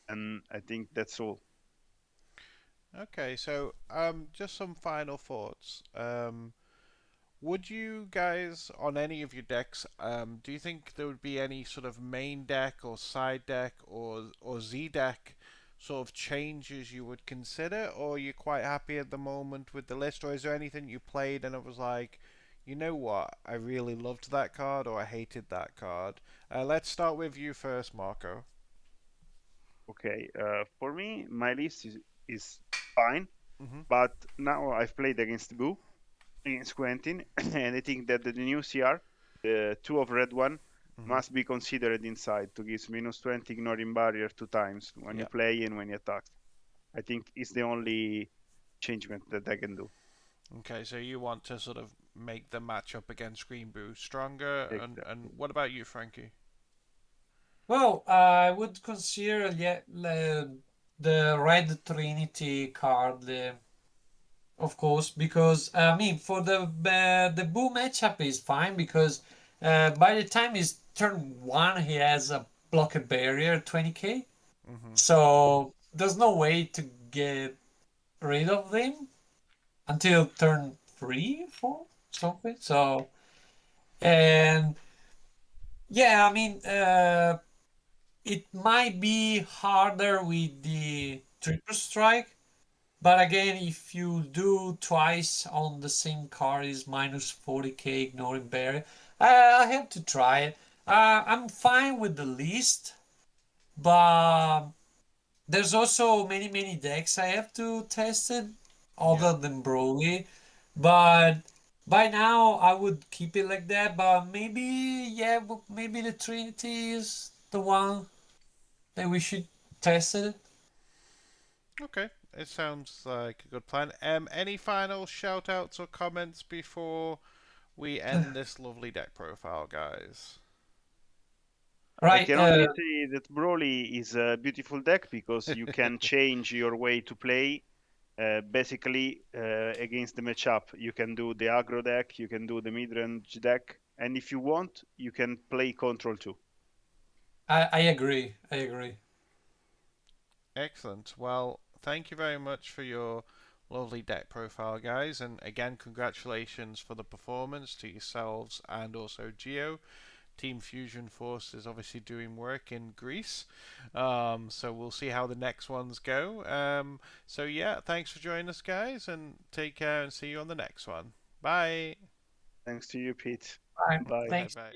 and I think that's all. Okay, so just some final thoughts. Would you guys, on any of your decks, do you think there would be any sort of main deck or side deck or Z deck sort of changes you would consider, or are you quite happy at the moment with the list, or is there anything you played and it was like, you know what, I really loved that card or I hated that card? Let's start with you first, Marco. Okay, for me, my list is fine, Mm-hmm. but now I've played against Boo, against Quentin, and I think that the new CR, the two of red one, Mm-hmm. must be considered inside to give -20 ignoring barrier 2 times when you Yeah. play and when you attack. I think it's the only changement that I can do. Okay, so you want to sort of make the matchup against Green Boo stronger, and Exactly. what about you, Frankie? well, I would consider the Red Trinity card, of course, because I mean, for the Boo matchup is fine because by the time he's turn one, he has a block barrier 20k, Mm-hmm. so there's no way to get rid of them until turn three, four, something. So, and yeah, I mean, it might be harder with the triple strike, but again, if you do twice on the same card is minus 40k ignoring barrier. I have to try it. I'm fine with the list, but there's also many decks I have to test it Yeah. other than Broly. But by now I would keep it like that. But maybe yeah, maybe the Trinity is the one that we should test it. Okay, it sounds like a good plan. Any final shout outs or comments before we end this lovely deck profile, guys? I Right. can only say that Broly is a beautiful deck because you can change your way to play. Basically, against the matchup, you can do the aggro deck, you can do the mid-range deck, and if you want, you can play control too. I agree. I agree. Excellent. Well, thank you very much for your lovely deck profile, guys. And again, congratulations for the performance to yourselves and also Geo. Team Fusion Force is obviously doing work in Greece. So we'll see how the next ones go. So yeah, thanks for joining us, guys, and take care and see you on the next one. Bye. Thanks to you, Pete. Right. Bye. Bye Thanks. bye.